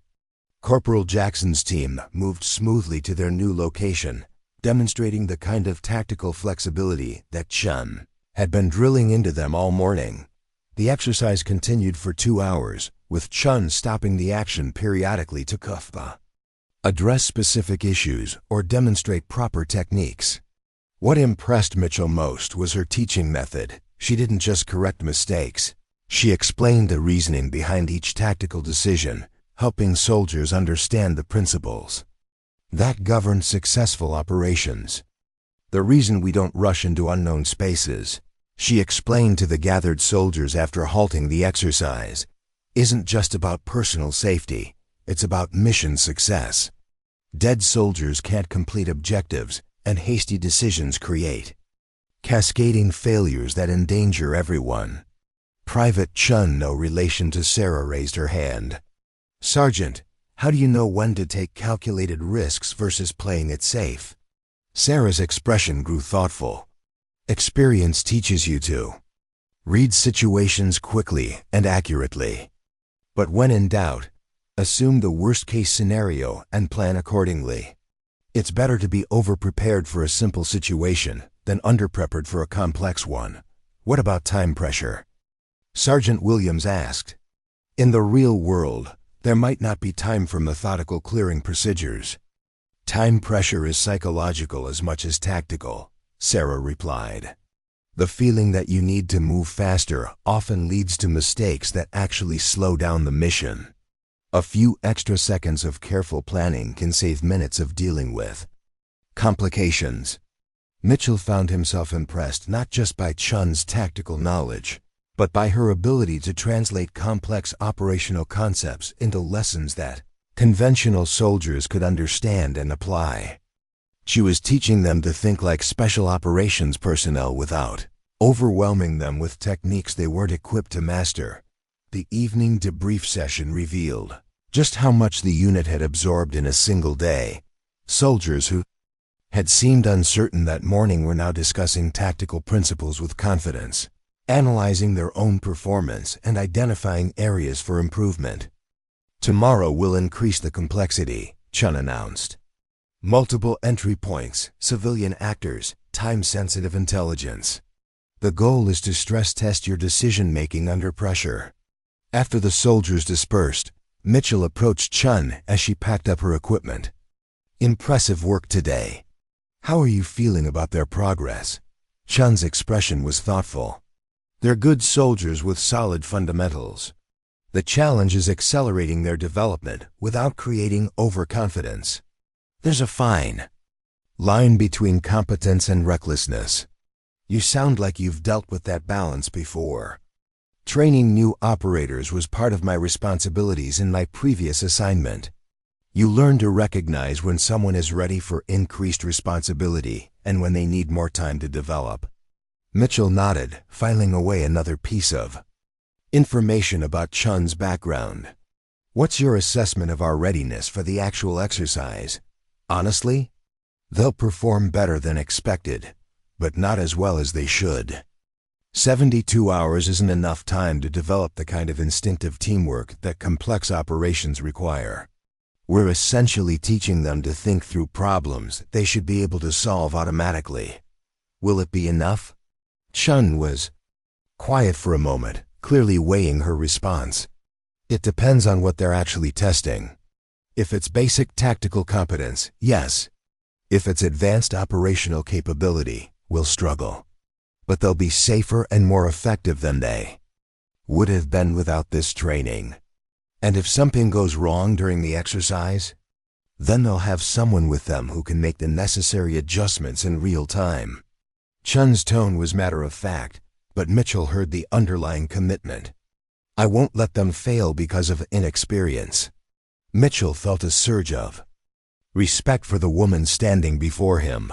Corporal Jackson's team moved smoothly to their new location, demonstrating the kind of tactical flexibility that Chun had been drilling into them all morning. The exercise continued for 2 hours, with Chun stopping the action periodically to kufba, address specific issues, or demonstrate proper techniques. What impressed Mitchell most was her teaching method. She didn't just correct mistakes. She explained the reasoning behind each tactical decision, helping soldiers understand the principles that govern successful operations. The reason we don't rush into unknown spaces, she explained to the gathered soldiers after halting the exercise, isn't just about personal safety, it's about mission success. Dead soldiers can't complete objectives, and hasty decisions create cascading failures that endanger everyone. Private Chun, no relation to Sarah, raised her hand. Sergeant, how do you know when to take calculated risks versus playing it safe? Sarah's expression grew thoughtful. Experience teaches you to read situations quickly and accurately. But when in doubt, assume the worst-case scenario and plan accordingly. It's better to be over-prepared for a simple situation than under-prepared for a complex one. What about time pressure? Sergeant Williams asked. In the real world, there might not be time for methodical clearing procedures. Time pressure is psychological as much as tactical, Sarah replied. The feeling that you need to move faster often leads to mistakes that actually slow down the mission. A few extra seconds of careful planning can save minutes of dealing with complications. Mitchell found himself impressed not just by Chun's tactical knowledge, but by her ability to translate complex operational concepts into lessons that conventional soldiers could understand and apply. She was teaching them to think like special operations personnel without overwhelming them with techniques they weren't equipped to master. The evening debrief session revealed just how much the unit had absorbed in a single day. Soldiers who had seemed uncertain that morning were now discussing tactical principles with confidence, analyzing their own performance and identifying areas for improvement. Tomorrow will increase the complexity, Chun announced. Multiple entry points, civilian actors, time-sensitive intelligence. The goal is to stress test your decision-making under pressure. After the soldiers dispersed, Mitchell approached Chun as she packed up her equipment. Impressive work today. How are you feeling about their progress? Chun's expression was thoughtful. They're good soldiers with solid fundamentals. The challenge is accelerating their development without creating overconfidence. There's a fine line between competence and recklessness. You sound like you've dealt with that balance before. Training new operators was part of my responsibilities in my previous assignment. You learn to recognize when someone is ready for increased responsibility and when they need more time to develop. Mitchell nodded, filing away another piece of information about Chun's background. What's your assessment of our readiness for the actual exercise? Honestly, they'll perform better than expected, but not as well as they should. 72 hours isn't enough time to develop the kind of instinctive teamwork that complex operations require. We're essentially teaching them to think through problems they should be able to solve automatically. Will it be enough? Chun was quiet for a moment, clearly weighing her response. It depends on what they're actually testing. If it's basic tactical competence, yes. If it's advanced operational capability, we'll struggle. But they'll be safer and more effective than they would have been without this training. And if something goes wrong during the exercise, then they'll have someone with them who can make the necessary adjustments in real time. Chun's tone was matter-of-fact, but Mitchell heard the underlying commitment. I won't let them fail because of inexperience. Mitchell felt a surge of respect for the woman standing before him.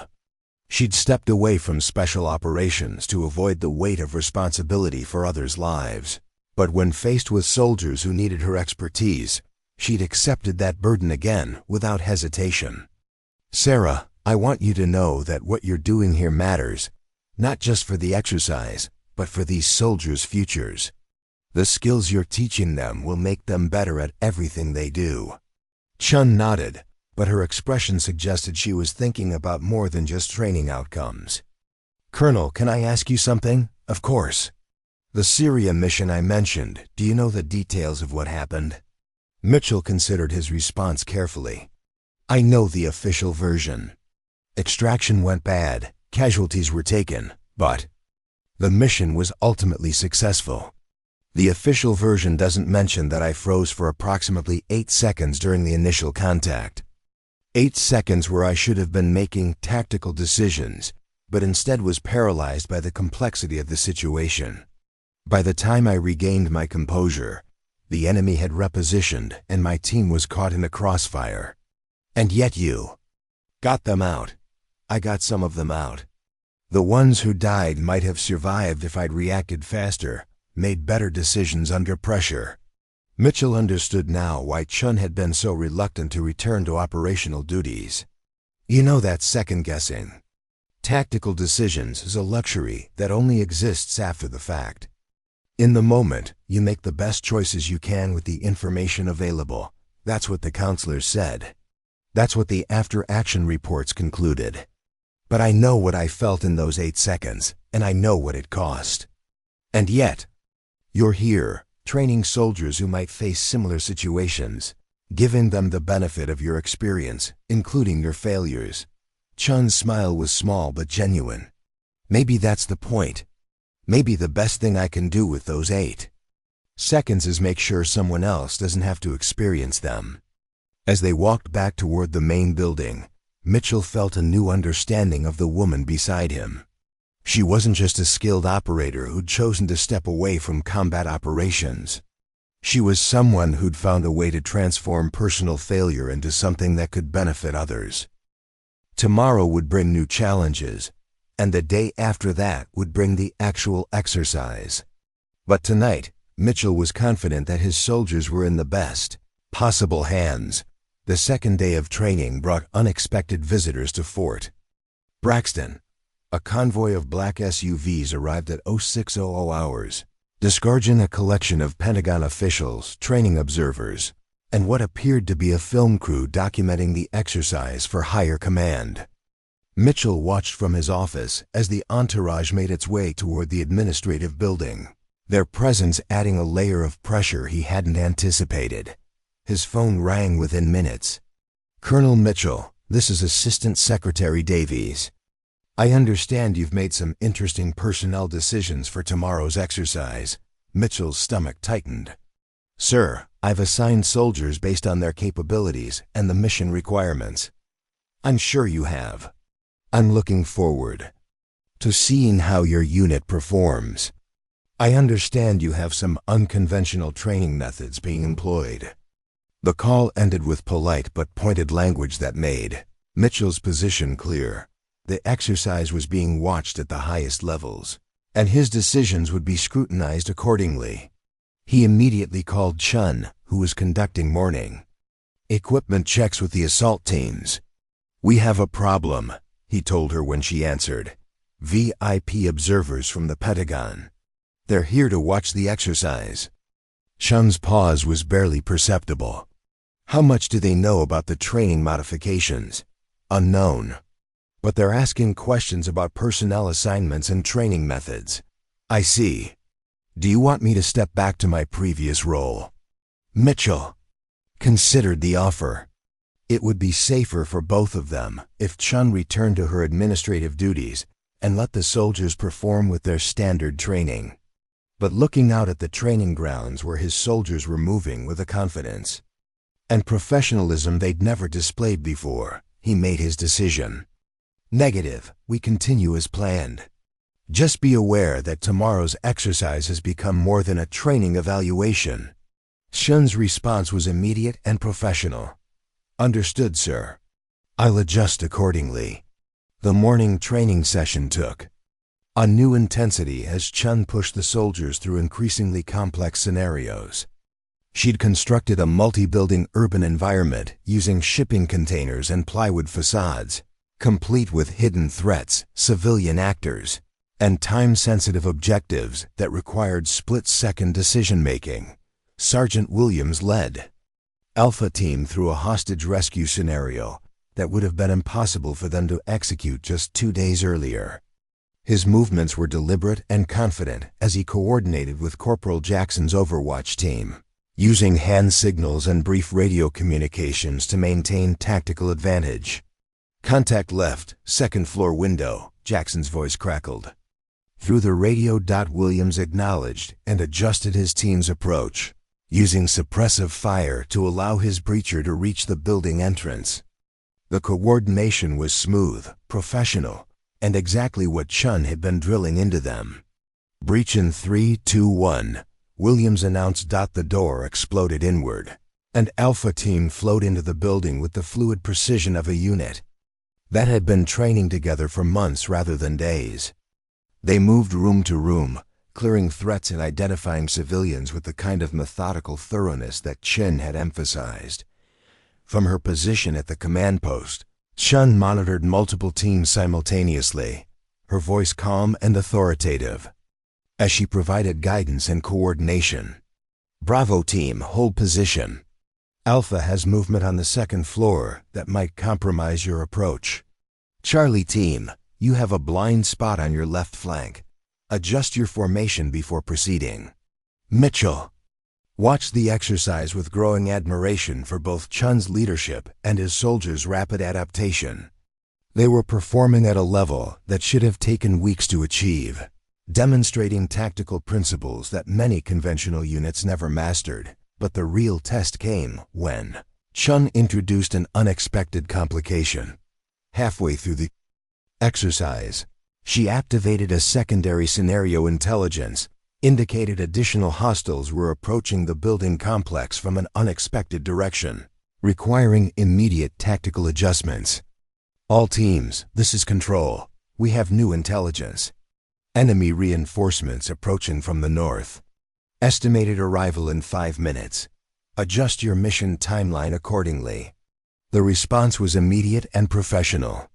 She'd stepped away from special operations to avoid the weight of responsibility for others' lives. But when faced with soldiers who needed her expertise, she'd accepted that burden again without hesitation. "Sarah, I want you to know that what you're doing here matters, not just for the exercise, but for these soldiers' futures. The skills you're teaching them will make them better at everything they do." Chun nodded, but her expression suggested she was thinking about more than just training outcomes. "Colonel, can I ask you something?" "Of course." "The Syria mission I mentioned, do you know the details of what happened?" Mitchell considered his response carefully. "I know the official version. Extraction went bad, casualties were taken, but the mission was ultimately successful. The official version doesn't mention that I froze for approximately 8 seconds during the initial contact. 8 seconds where I should have been making tactical decisions, but instead was paralyzed by the complexity of the situation. By the time I regained my composure, the enemy had repositioned and my team was caught in a crossfire. And yet you got them out." "I got some of them out. The ones who died might have survived if I'd reacted faster, made better decisions under pressure." Mitchell understood now why Chun had been so reluctant to return to operational duties. "You know, that second-guessing. Tactical decisions is a luxury that only exists after the fact. In the moment, you make the best choices you can with the information available." That's what the counselors said. That's what the after-action reports concluded. But I know what I felt in those 8 seconds, and I know what it cost. And yet, you're here, training soldiers who might face similar situations, giving them the benefit of your experience, including your failures. Chun's smile was small but genuine. "Maybe that's the point. Maybe the best thing I can do with those 8 seconds is make sure someone else doesn't have to experience them." As they walked back toward the main building, Mitchell felt a new understanding of the woman beside him. She wasn't just a skilled operator who'd chosen to step away from combat operations. She was someone who'd found a way to transform personal failure into something that could benefit others. Tomorrow would bring new challenges, and the day after that would bring the actual exercise. But tonight, Mitchell was confident that his soldiers were in the best possible hands. The second day of training brought unexpected visitors to Fort Braxton. A convoy of black SUVs arrived at 0600 hours, disgorging a collection of Pentagon officials, training observers, and what appeared to be a film crew documenting the exercise for higher command. Mitchell watched from his office as the entourage made its way toward the administrative building, their presence adding a layer of pressure he hadn't anticipated. His phone rang within minutes. "Colonel Mitchell, this is Assistant Secretary Davies. I understand you've made some interesting personnel decisions for tomorrow's exercise." Mitchell's stomach tightened. "Sir, I've assigned soldiers based on their capabilities and the mission requirements." "I'm sure you have. I'm looking forward to seeing how your unit performs. I understand you have some unconventional training methods being employed." The call ended with polite but pointed language that made Mitchell's position clear. The exercise was being watched at the highest levels, and his decisions would be scrutinized accordingly. He immediately called Chun, who was conducting morning equipment checks with the assault teams. "We have a problem," he told her when she answered. "VIP observers from the Pentagon. They're here to watch the exercise." Chun's pause was barely perceptible. "How much do they know about the training modifications?" "Unknown. But they're asking questions about personnel assignments and training methods." "I see. Do you want me to step back to my previous role?" Mitchell considered the offer. It would be safer for both of them if Chun returned to her administrative duties and let the soldiers perform with their standard training. But looking out at the training grounds where his soldiers were moving with a confidence and professionalism they'd never displayed before, he made his decision. "Negative, we continue as planned. Just be aware that tomorrow's exercise has become more than a training evaluation. Chun's response was immediate and professional. "Understood, sir. I'll adjust accordingly." The morning training session took on new intensity as Chun pushed the soldiers through increasingly complex scenarios. She'd constructed a multi-building urban environment using shipping containers and plywood facades, complete with hidden threats, civilian actors, and time-sensitive objectives that required split-second decision-making. Sergeant Williams led Alpha Team through a hostage rescue scenario that would have been impossible for them to execute just 2 days earlier. His movements were deliberate and confident as he coordinated with Corporal Jackson's Overwatch team, using hand signals and brief radio communications to maintain tactical advantage. "Contact left, second floor window," Jackson's voice crackled. Through the radio, Williams acknowledged and adjusted his team's approach, using suppressive fire to allow his breacher to reach the building entrance. The coordination was smooth, professional, and exactly what Chun had been drilling into them. "Breach in 3, 2, 1, Williams announced. The door exploded inward, and Alpha Team flowed into the building with the fluid precision of a unit that had been training together for months rather than days. They moved room to room, clearing threats and identifying civilians with the kind of methodical thoroughness that Chun had emphasized. From her position at the command post, Chun monitored multiple teams simultaneously, her voice calm and authoritative, as she provided guidance and coordination. "Bravo Team, hold position. Alpha has movement on the second floor that might compromise your approach. Charlie Team, you have a blind spot on your left flank. Adjust your formation before proceeding." Mitchell watched the exercise with growing admiration for both Chun's leadership and his soldiers' rapid adaptation. They were performing at a level that should have taken weeks to achieve, demonstrating tactical principles that many conventional units never mastered. But the real test came when Chun introduced an unexpected complication. Halfway through the exercise, she activated a secondary scenario intelligence, indicated additional hostiles were approaching the building complex from an unexpected direction, requiring immediate tactical adjustments. "All teams, this is Control. We have new intelligence. Enemy reinforcements approaching from the north. Estimated arrival in 5 minutes. Adjust your mission timeline accordingly." The response was immediate and professional.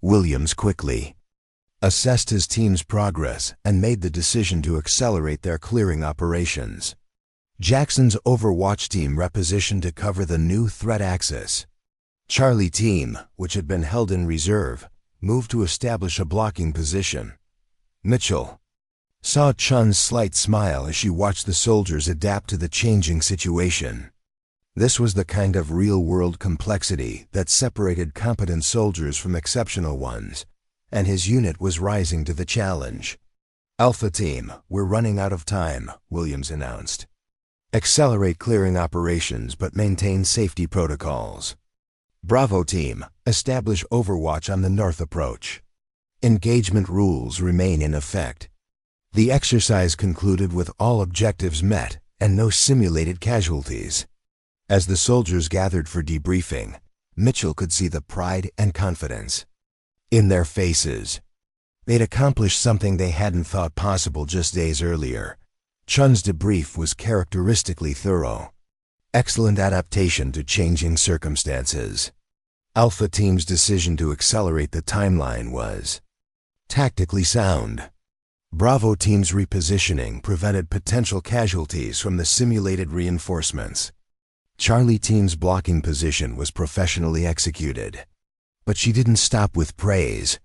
Williams quickly assessed his team's progress and made the decision to accelerate their clearing operations. Jackson's Overwatch team repositioned to cover the new threat axis. Charlie Team, which had been held in reserve, moved to establish a blocking position. Mitchell saw Chun's slight smile as she watched the soldiers adapt to the changing situation. This was the kind of real-world complexity that separated competent soldiers from exceptional ones, and his unit was rising to the challenge. "Alpha Team, we're running out of time," Williams announced. "Accelerate clearing operations but maintain safety protocols. Bravo Team, establish Overwatch on the north approach. Engagement rules remain in effect." The exercise concluded with all objectives met and no simulated casualties. As the soldiers gathered for debriefing, Mitchell could see the pride and confidence in their faces. They'd accomplished something they hadn't thought possible just days earlier. Chun's debrief was characteristically thorough. Excellent adaptation to changing circumstances. Alpha Team's decision to accelerate the timeline was tactically sound. Bravo Team's repositioning prevented potential casualties from the simulated reinforcements. Charlie Team's blocking position was professionally executed. But she didn't stop with praise.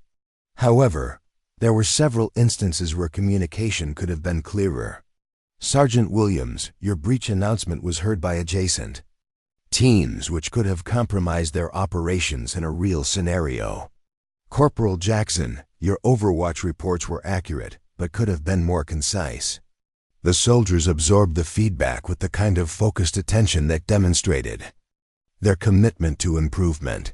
However, there were several instances where communication could have been clearer. "Sergeant Williams, your breach announcement was heard by adjacent teams, which could have compromised their operations in a real scenario. Corporal Jackson, your Overwatch reports were accurate, but could have been more concise." The soldiers absorbed the feedback with the kind of focused attention that demonstrated their commitment to improvement.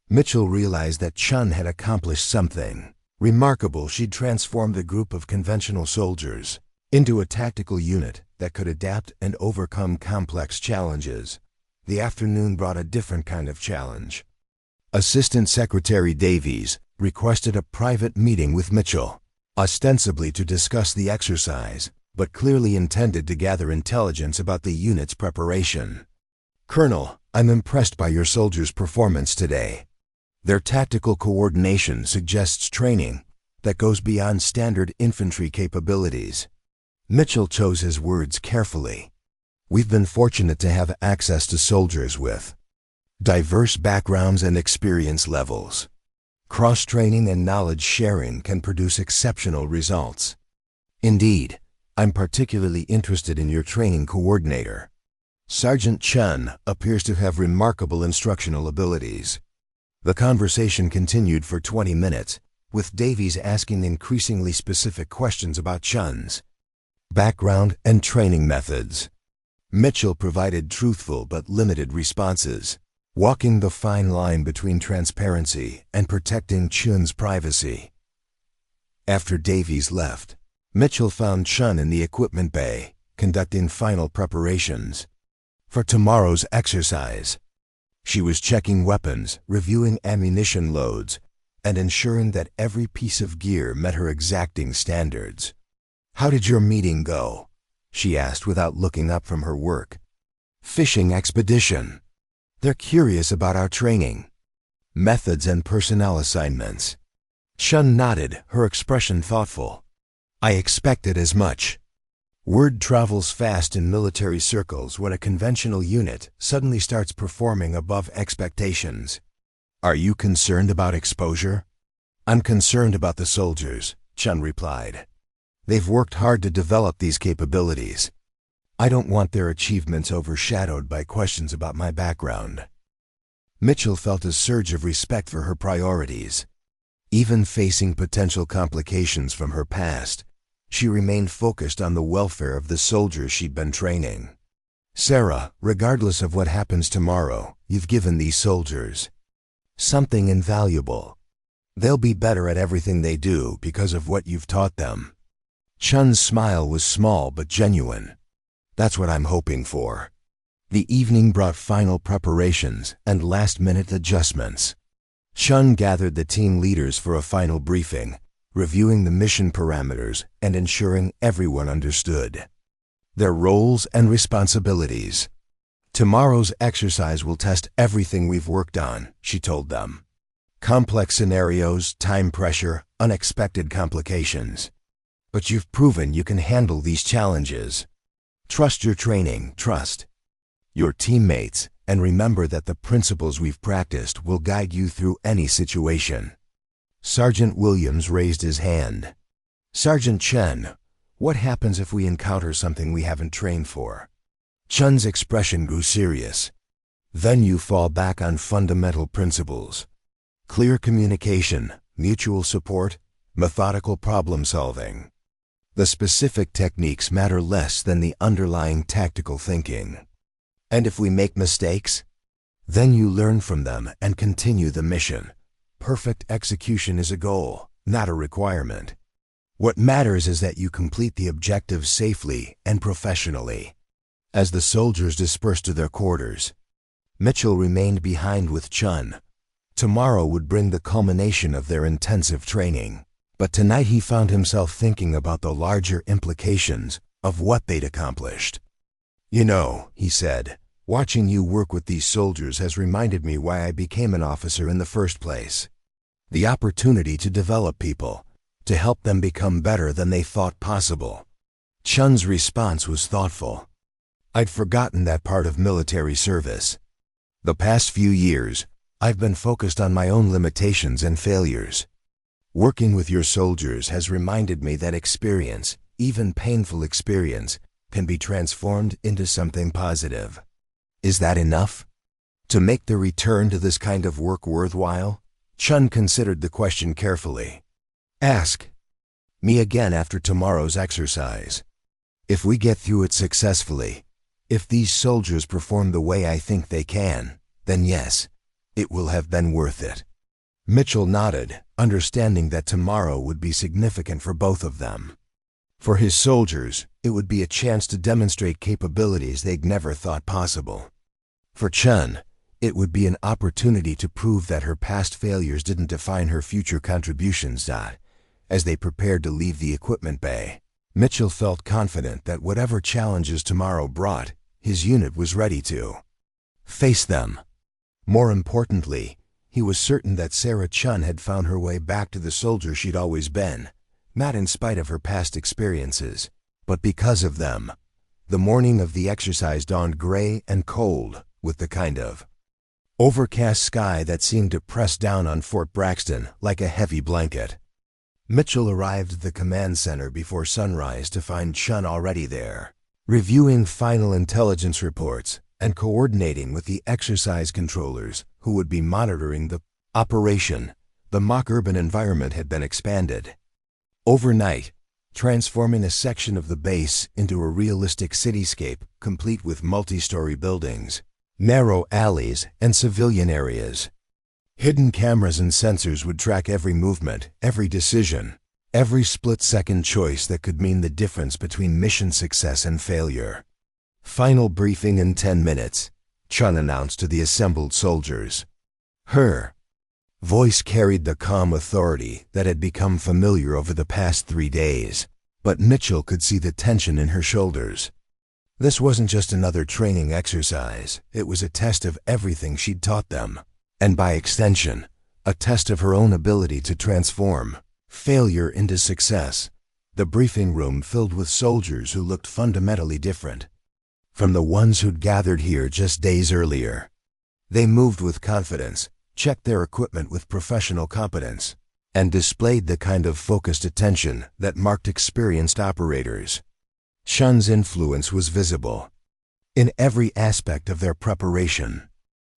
Mitchell realized that Chun had accomplished something remarkable. She'd transformed a group of conventional soldiers into a tactical unit that could adapt and overcome complex challenges. The afternoon brought a different kind of challenge. Assistant Secretary Davies requested a private meeting with Mitchell, ostensibly to discuss the exercise, but clearly intended to gather intelligence about the unit's preparation. "Colonel, I'm impressed by your soldiers' performance today. Their tactical coordination suggests training that goes beyond standard infantry capabilities." Mitchell chose his words carefully. "We've been fortunate to have access to soldiers with diverse backgrounds and experience levels. Cross-training and knowledge sharing can produce exceptional results. Indeed, I'm particularly interested in your training coordinator. Sergeant Chun appears to have remarkable instructional abilities." The conversation continued for 20 minutes, with Davies asking increasingly specific questions about Chun's background and training methods. Mitchell provided truthful but limited responses, walking the fine line between transparency and protecting Chun's privacy. After Davies left, Mitchell found Chun in the equipment bay, conducting final preparations for tomorrow's exercise. She was checking weapons, reviewing ammunition loads, and ensuring that every piece of gear met her exacting standards. "How did your meeting go?" she asked without looking up from her work. "Fishing expedition. They're curious about our training, methods, and personnel assignments." Chun nodded, her expression thoughtful. "I expected as much." Word travels fast in military circles when a conventional unit suddenly starts performing above expectations. "Are you concerned about exposure?" "I'm concerned about the soldiers," Chun replied. "They've worked hard to develop these capabilities. I don't want their achievements overshadowed by questions about my background." Mitchell felt a surge of respect for her priorities. Even facing potential complications from her past, she remained focused on the welfare of the soldiers she'd been training. "Sarah, regardless of what happens tomorrow, you've given these soldiers something invaluable. They'll be better at everything they do because of what you've taught them." Chun's smile was small but genuine. "That's what I'm hoping for." The evening brought final preparations and last-minute adjustments. Chun gathered the team leaders for a final briefing, reviewing the mission parameters and ensuring everyone understood their roles and responsibilities. "Tomorrow's exercise will test everything we've worked on," she told them. "Complex scenarios, time pressure, unexpected complications. But you've proven you can handle these challenges. Trust your training, trust your teammates, and remember that the principles we've practiced will guide you through any situation." Sergeant Williams raised his hand. "Sergeant Chen, what happens if we encounter something we haven't trained for?" Chun's expression grew serious. "Then you fall back on fundamental principles. Clear communication, mutual support, methodical problem solving. The specific techniques matter less than the underlying tactical thinking. And if we make mistakes, then you learn from them and continue the mission. Perfect execution is a goal, not a requirement. What matters is that you complete the objective safely and professionally." As the soldiers dispersed to their quarters, Mitchell remained behind with Chun. Tomorrow would bring the culmination of their intensive training. But tonight he found himself thinking about the larger implications of what they'd accomplished. "You know," he said, "watching you work with these soldiers has reminded me why I became an officer in the first place. The opportunity to develop people, to help them become better than they thought possible." Chun's response was thoughtful. "I'd forgotten that part of military service. The past few years, I've been focused on my own limitations and failures. Working with your soldiers has reminded me that experience, even painful experience, can be transformed into something positive. Is that enough to make the return to this kind of work worthwhile?" Chun considered the question carefully. "Ask me again after tomorrow's exercise. If we get through it successfully, if these soldiers perform the way I think they can, then yes, it will have been worth it." Mitchell nodded, understanding that tomorrow would be significant for both of them. For his soldiers, It would be a chance to demonstrate capabilities they'd never thought possible. For Chun, it would be an opportunity to prove that her past failures didn't define her future contributions. As they prepared to leave the equipment bay, Mitchell felt confident that whatever challenges tomorrow brought, his unit was ready to face them. More importantly, he was certain that Sarah Chun had found her way back to the soldier she'd always been, not in spite of her past experiences, but because of them. The morning of the exercise dawned gray and cold, with the kind of overcast sky that seemed to press down on Fort Braxton like a heavy blanket. Mitchell arrived at the command center before sunrise to find Chun already there, reviewing final intelligence reports and coordinating with the exercise controllers who would be monitoring the operation. The mock urban environment had been expanded overnight, transforming a section of the base into a realistic cityscape complete with multi-story buildings, narrow alleys, and civilian areas. Hidden cameras and sensors would track every movement, every decision, every split-second choice that could mean the difference between mission success and failure. Final briefing in 10 minutes, Chun announced to the assembled soldiers. Her voice carried the calm authority that had become familiar over the past 3 days, but Mitchell could see the tension in her shoulders. This wasn't just another training exercise, it was a test of everything she'd taught them, and by extension, a test of her own ability to transform failure into success. The briefing room filled with soldiers who looked fundamentally different from the ones who'd gathered here just days earlier. They moved with confidence, checked their equipment with professional competence, and displayed the kind of focused attention that marked experienced operators. Chun's influence was visible in every aspect of their preparation.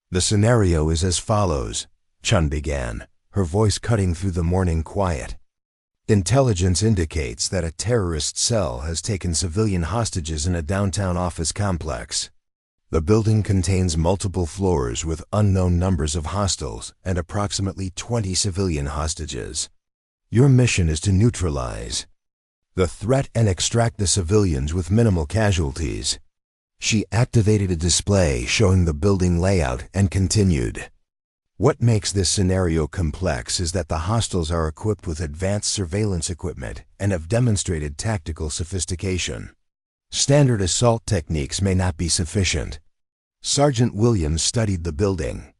The scenario is as follows, Chun began, her voice cutting through the morning quiet. Intelligence indicates that a terrorist cell has taken civilian hostages in a downtown office complex. The building contains multiple floors with unknown numbers of hostiles and approximately 20 civilian hostages. Your mission is to neutralize the threat and extract the civilians with minimal casualties. She activated a display showing the building layout and continued. What makes this scenario complex is that the hostiles are equipped with advanced surveillance equipment and have demonstrated tactical sophistication. Standard assault techniques may not be sufficient. Sergeant Williams studied the building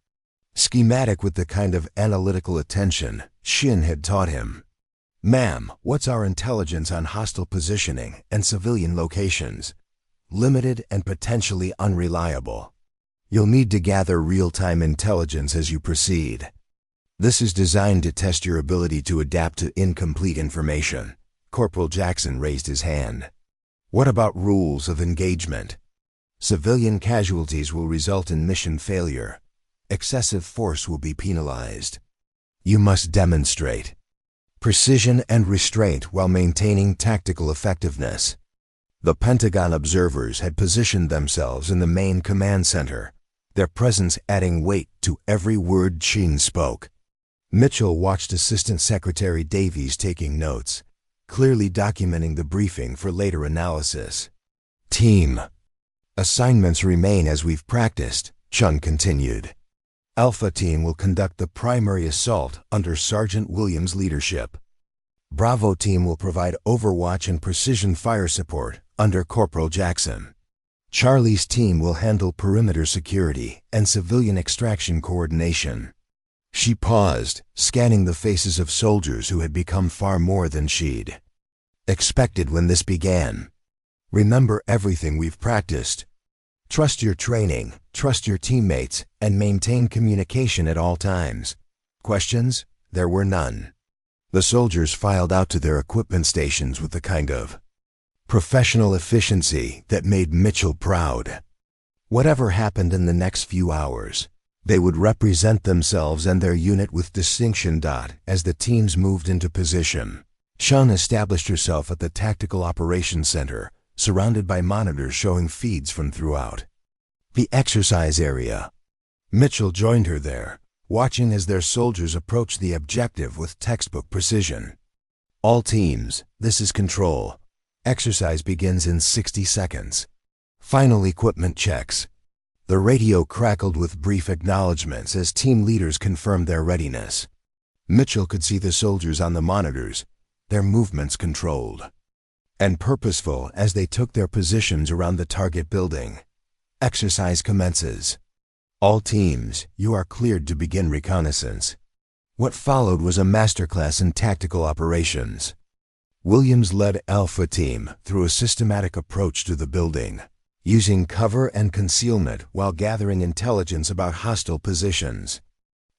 schematic with the kind of analytical attention Shin had taught him. Ma'am, what's our intelligence on hostile positioning and civilian locations? Limited and potentially unreliable. You'll need to gather real-time intelligence as you proceed. This is designed to test your ability to adapt to incomplete information. Corporal Jackson raised his hand. What about rules of engagement? Civilian casualties will result in mission failure. Excessive force will be penalized. You must demonstrate precision and restraint while maintaining tactical effectiveness. The Pentagon observers had positioned themselves in the main command center, their presence adding weight to every word Shin spoke. Mitchell watched Assistant Secretary Davies taking notes, clearly documenting the briefing for later analysis. Team assignments remain as we've practiced, Chun continued. Alpha Team will conduct the primary assault under Sergeant Williams' leadership. Bravo Team will provide overwatch and precision fire support under Corporal Jackson. Charlie's team will handle perimeter security and civilian extraction coordination. She paused, scanning the faces of soldiers who had become far more than she'd expected when this began. Remember everything we've practiced. Trust your training, trust your teammates, and maintain communication at all times. Questions? There were none. The soldiers filed out to their equipment stations with the kind of professional efficiency that made Mitchell proud. Whatever happened in the next few hours, they would represent themselves and their unit with distinction. As the teams moved into position, Chun established herself at the Tactical Operations Center, surrounded by monitors showing feeds from throughout the exercise area. Mitchell joined her there, watching as their soldiers approached the objective with textbook precision. All teams, this is Control. Exercise begins in 60 seconds. Final equipment checks. The radio crackled with brief acknowledgments as team leaders confirmed their readiness. Mitchell could see the soldiers on the monitors, their movements controlled and purposeful as they took their positions around the target building. Exercise commences. All teams, you are cleared to begin reconnaissance. What followed was a masterclass in tactical operations. Williams led Alpha Team through a systematic approach to the building, using cover and concealment while gathering intelligence about hostile positions.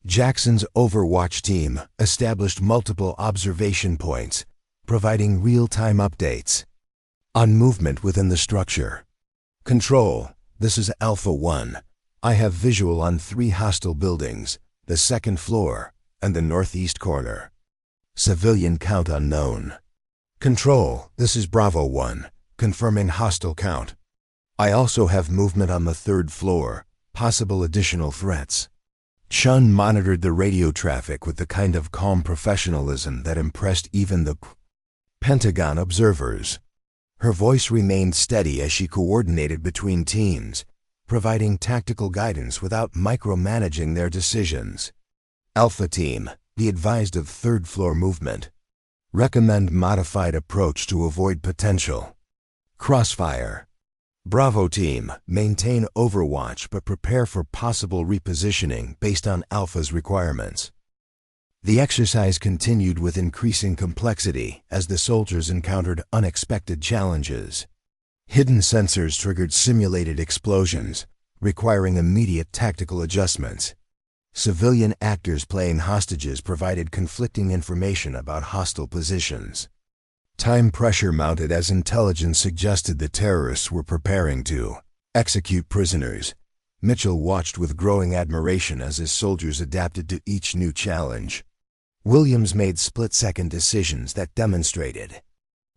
Jackson's Overwatch team established multiple observation points, providing real-time updates on movement within the structure. Control, this is Alpha 1. I have visual on 3 hostile buildings, the 2nd floor and the northeast corner. Civilian count unknown. Control, this is Bravo 1, confirming hostile count. I also have movement on the 3rd floor, possible additional threats. Chun monitored the radio traffic with the kind of calm professionalism that impressed even the Pentagon observers. Her voice remained steady as she coordinated between teams, providing tactical guidance without micromanaging their decisions. Alpha Team, be advised of 3rd floor movement. Recommend modified approach to avoid potential crossfire. Bravo Team, maintain Overwatch but prepare for possible repositioning based on Alpha's requirements. The exercise continued with increasing complexity as the soldiers encountered unexpected challenges. Hidden sensors triggered simulated explosions, requiring immediate tactical adjustments. Civilian actors playing hostages provided conflicting information about hostile positions. Time pressure mounted as intelligence suggested the terrorists were preparing to execute prisoners. Mitchell watched with growing admiration as his soldiers adapted to each new challenge. Williams made split-second decisions that demonstrated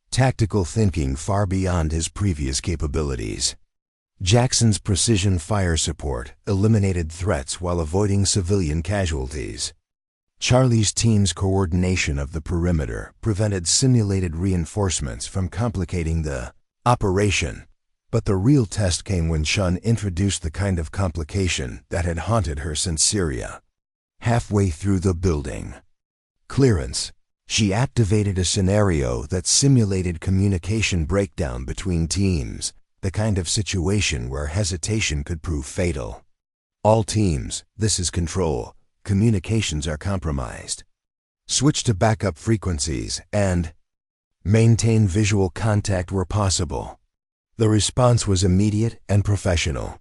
tactical thinking far beyond his previous capabilities. Jackson's precision fire support eliminated threats while avoiding civilian casualties. Charlie's team's coordination of the perimeter prevented simulated reinforcements from complicating the operation, but the real test came when Chun introduced the kind of complication that had haunted her since Syria. Halfway through the building clearance, she activated a scenario that simulated communication breakdown between teams, the kind of situation where hesitation could prove fatal. All teams, this is Control. Communications are compromised. Switch to backup frequencies and maintain visual contact where possible. The response was immediate and professional.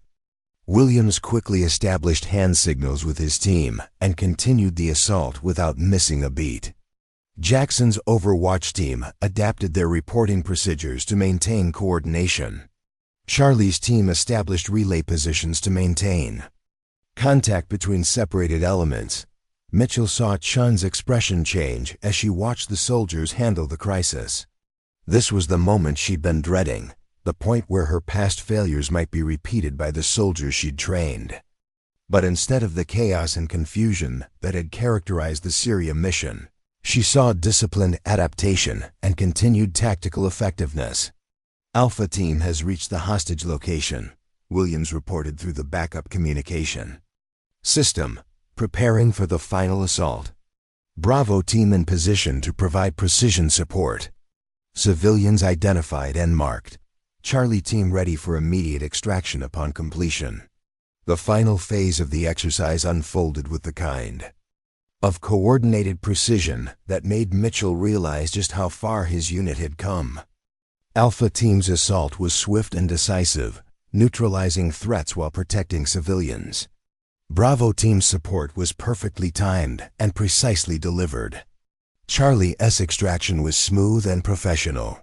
Williams quickly established hand signals with his team and continued the assault without missing a beat. Jackson's Overwatch team adapted their reporting procedures to maintain coordination. Charlie's team established relay positions to maintain contact between separated elements. Mitchell saw Chun's expression change as she watched the soldiers handle the crisis. This was the moment she'd been dreading, the point where her past failures might be repeated by the soldiers she'd trained. But instead of the chaos and confusion that had characterized the Syria mission, she saw disciplined adaptation and continued tactical effectiveness. Alpha Team has reached the hostage location, Williams reported through the backup communication system, preparing for the final assault. Bravo Team in position to provide precision support. Civilians identified and marked. Charlie Team ready for immediate extraction upon completion. The final phase of the exercise unfolded with the kind of coordinated precision that made Mitchell realize just how far his unit had come. Alpha Team's assault was swift and decisive, neutralizing threats while protecting civilians. Bravo Team's support was perfectly timed and precisely delivered. Charlie's extraction was smooth and professional.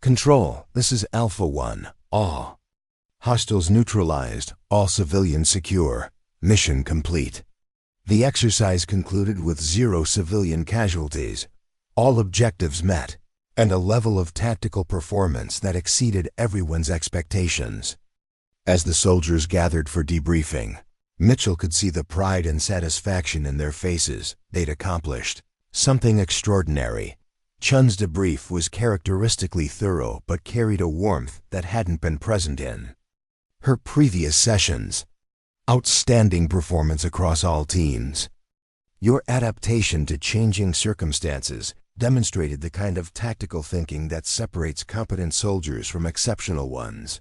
Control, this is Alpha 1, all hostiles neutralized, all civilians secure, mission complete. The exercise concluded with 0 civilian casualties, all objectives met, and a level of tactical performance that exceeded everyone's expectations. As the soldiers gathered for debriefing, Mitchell could see the pride and satisfaction in their faces. They'd accomplished something extraordinary, Chun's debrief was characteristically thorough but carried a warmth that hadn't been present in her previous sessions. Outstanding performance across all teams. Your adaptation to changing circumstances demonstrated the kind of tactical thinking that separates competent soldiers from exceptional ones.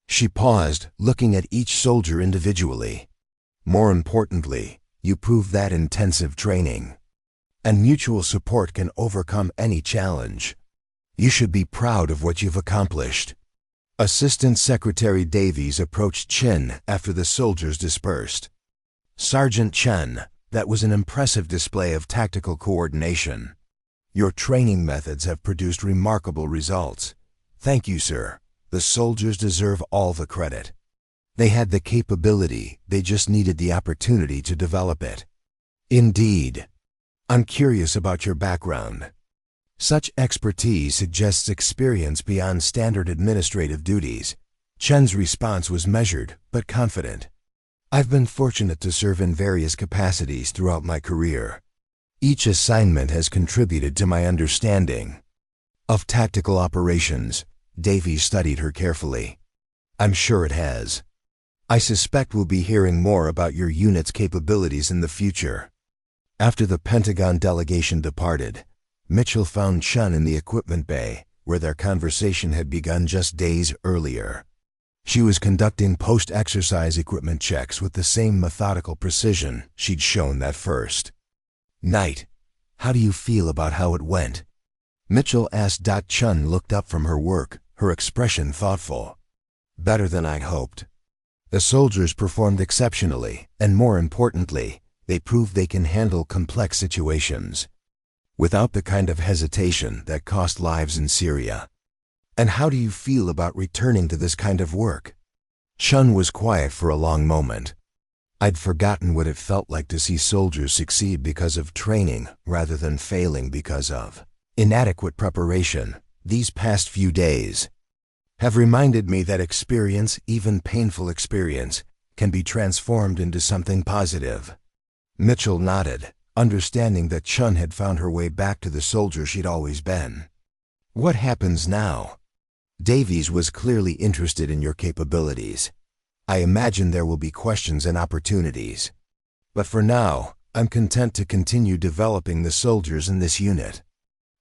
She paused, looking at each soldier individually. More importantly, you proved that intensive training and mutual support can overcome any challenge. You should be proud of what you've accomplished. Assistant Secretary Davies approached Chen after the soldiers dispersed. Sergeant Chen, that was an impressive display of tactical coordination. Your training methods have produced remarkable results. Thank you, sir. The soldiers deserve all the credit. They had the capability, they just needed the opportunity to develop it. Indeed. I'm curious about your background. Such expertise suggests experience beyond standard administrative duties. Chen's response was measured but confident. I've been fortunate to serve in various capacities throughout my career. Each assignment has contributed to my understanding of tactical operations. Davies studied her carefully. I'm sure it has. I suspect we'll be hearing more about your unit's capabilities in the future. After the Pentagon delegation departed, Mitchell found Chun in the equipment bay, where their conversation had begun just days earlier. She was conducting post-exercise equipment checks with the same methodical precision she'd shown that first night. How do you feel about how it went? Mitchell asked. Chun looked up from her work, her expression thoughtful. Better than I'd hoped. The soldiers performed exceptionally, and more importantly, they proved they can handle complex situations without the kind of hesitation that cost lives in Syria. And how do you feel about returning to this kind of work? Chun was quiet for a long moment. I'd forgotten what it felt like to see soldiers succeed because of training rather than failing because of inadequate preparation. These past few days have reminded me that experience, even painful experience, can be transformed into something positive. Mitchell nodded, understanding that Chun had found her way back to the soldier she'd always been. What happens now? Davies was clearly interested in your capabilities. I imagine there will be questions and opportunities. But for now, I'm content to continue developing the soldiers in this unit.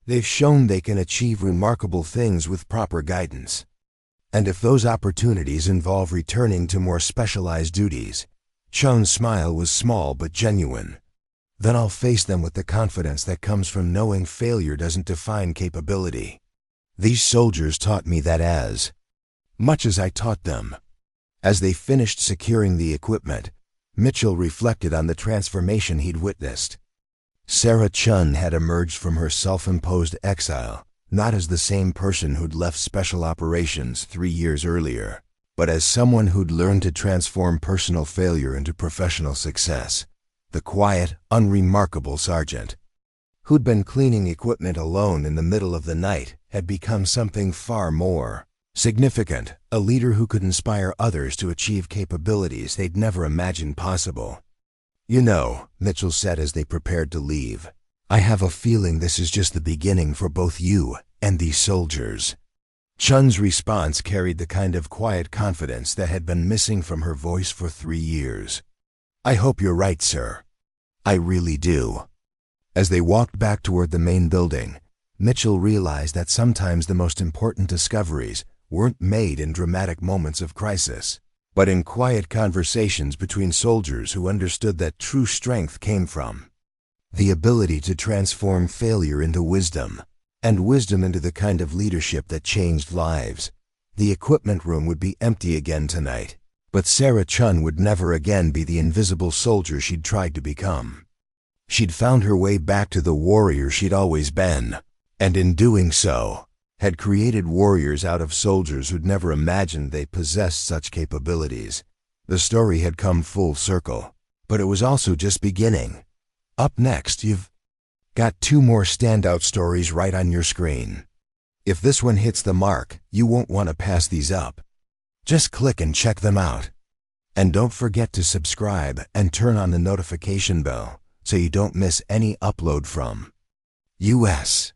They've shown they can achieve remarkable things with proper guidance. And if those opportunities involve returning to more specialized duties, Chun's smile was small but genuine. Then I'll face them with the confidence that comes from knowing failure doesn't define capability. These soldiers taught me that as much as I taught them. As they finished securing the equipment, Mitchell reflected on the transformation he'd witnessed. Sarah Chun had emerged from her self-imposed exile, not as the same person who'd left special operations 3 years earlier, but as someone who'd learned to transform personal failure into professional success. The quiet, unremarkable sergeant, who'd been cleaning equipment alone in the middle of the night, had become something far more significant, a leader who could inspire others to achieve capabilities they'd never imagined possible. You know, Mitchell said as they prepared to leave, I have a feeling this is just the beginning for both you and these soldiers. Chun's response carried the kind of quiet confidence that had been missing from her voice for 3 years. I hope you're right, sir. I really do. As they walked back toward the main building, Mitchell realized that sometimes the most important discoveries weren't made in dramatic moments of crisis, but in quiet conversations between soldiers who understood that true strength came from the ability to transform failure into wisdom, and wisdom into the kind of leadership that changed lives. The equipment room would be empty again tonight, but Sarah Chun would never again be the invisible soldier she'd tried to become. She'd found her way back to the warrior she'd always been, and in doing so, had created warriors out of soldiers who'd never imagined they possessed such capabilities. The story had come full circle, but it was also just beginning. Up next, you've got 2 more standout stories right on your screen. If this one hits the mark, you won't want to pass these up. Just click and check them out. And don't forget to subscribe and turn on the notification bell so you don't miss any upload from U.S.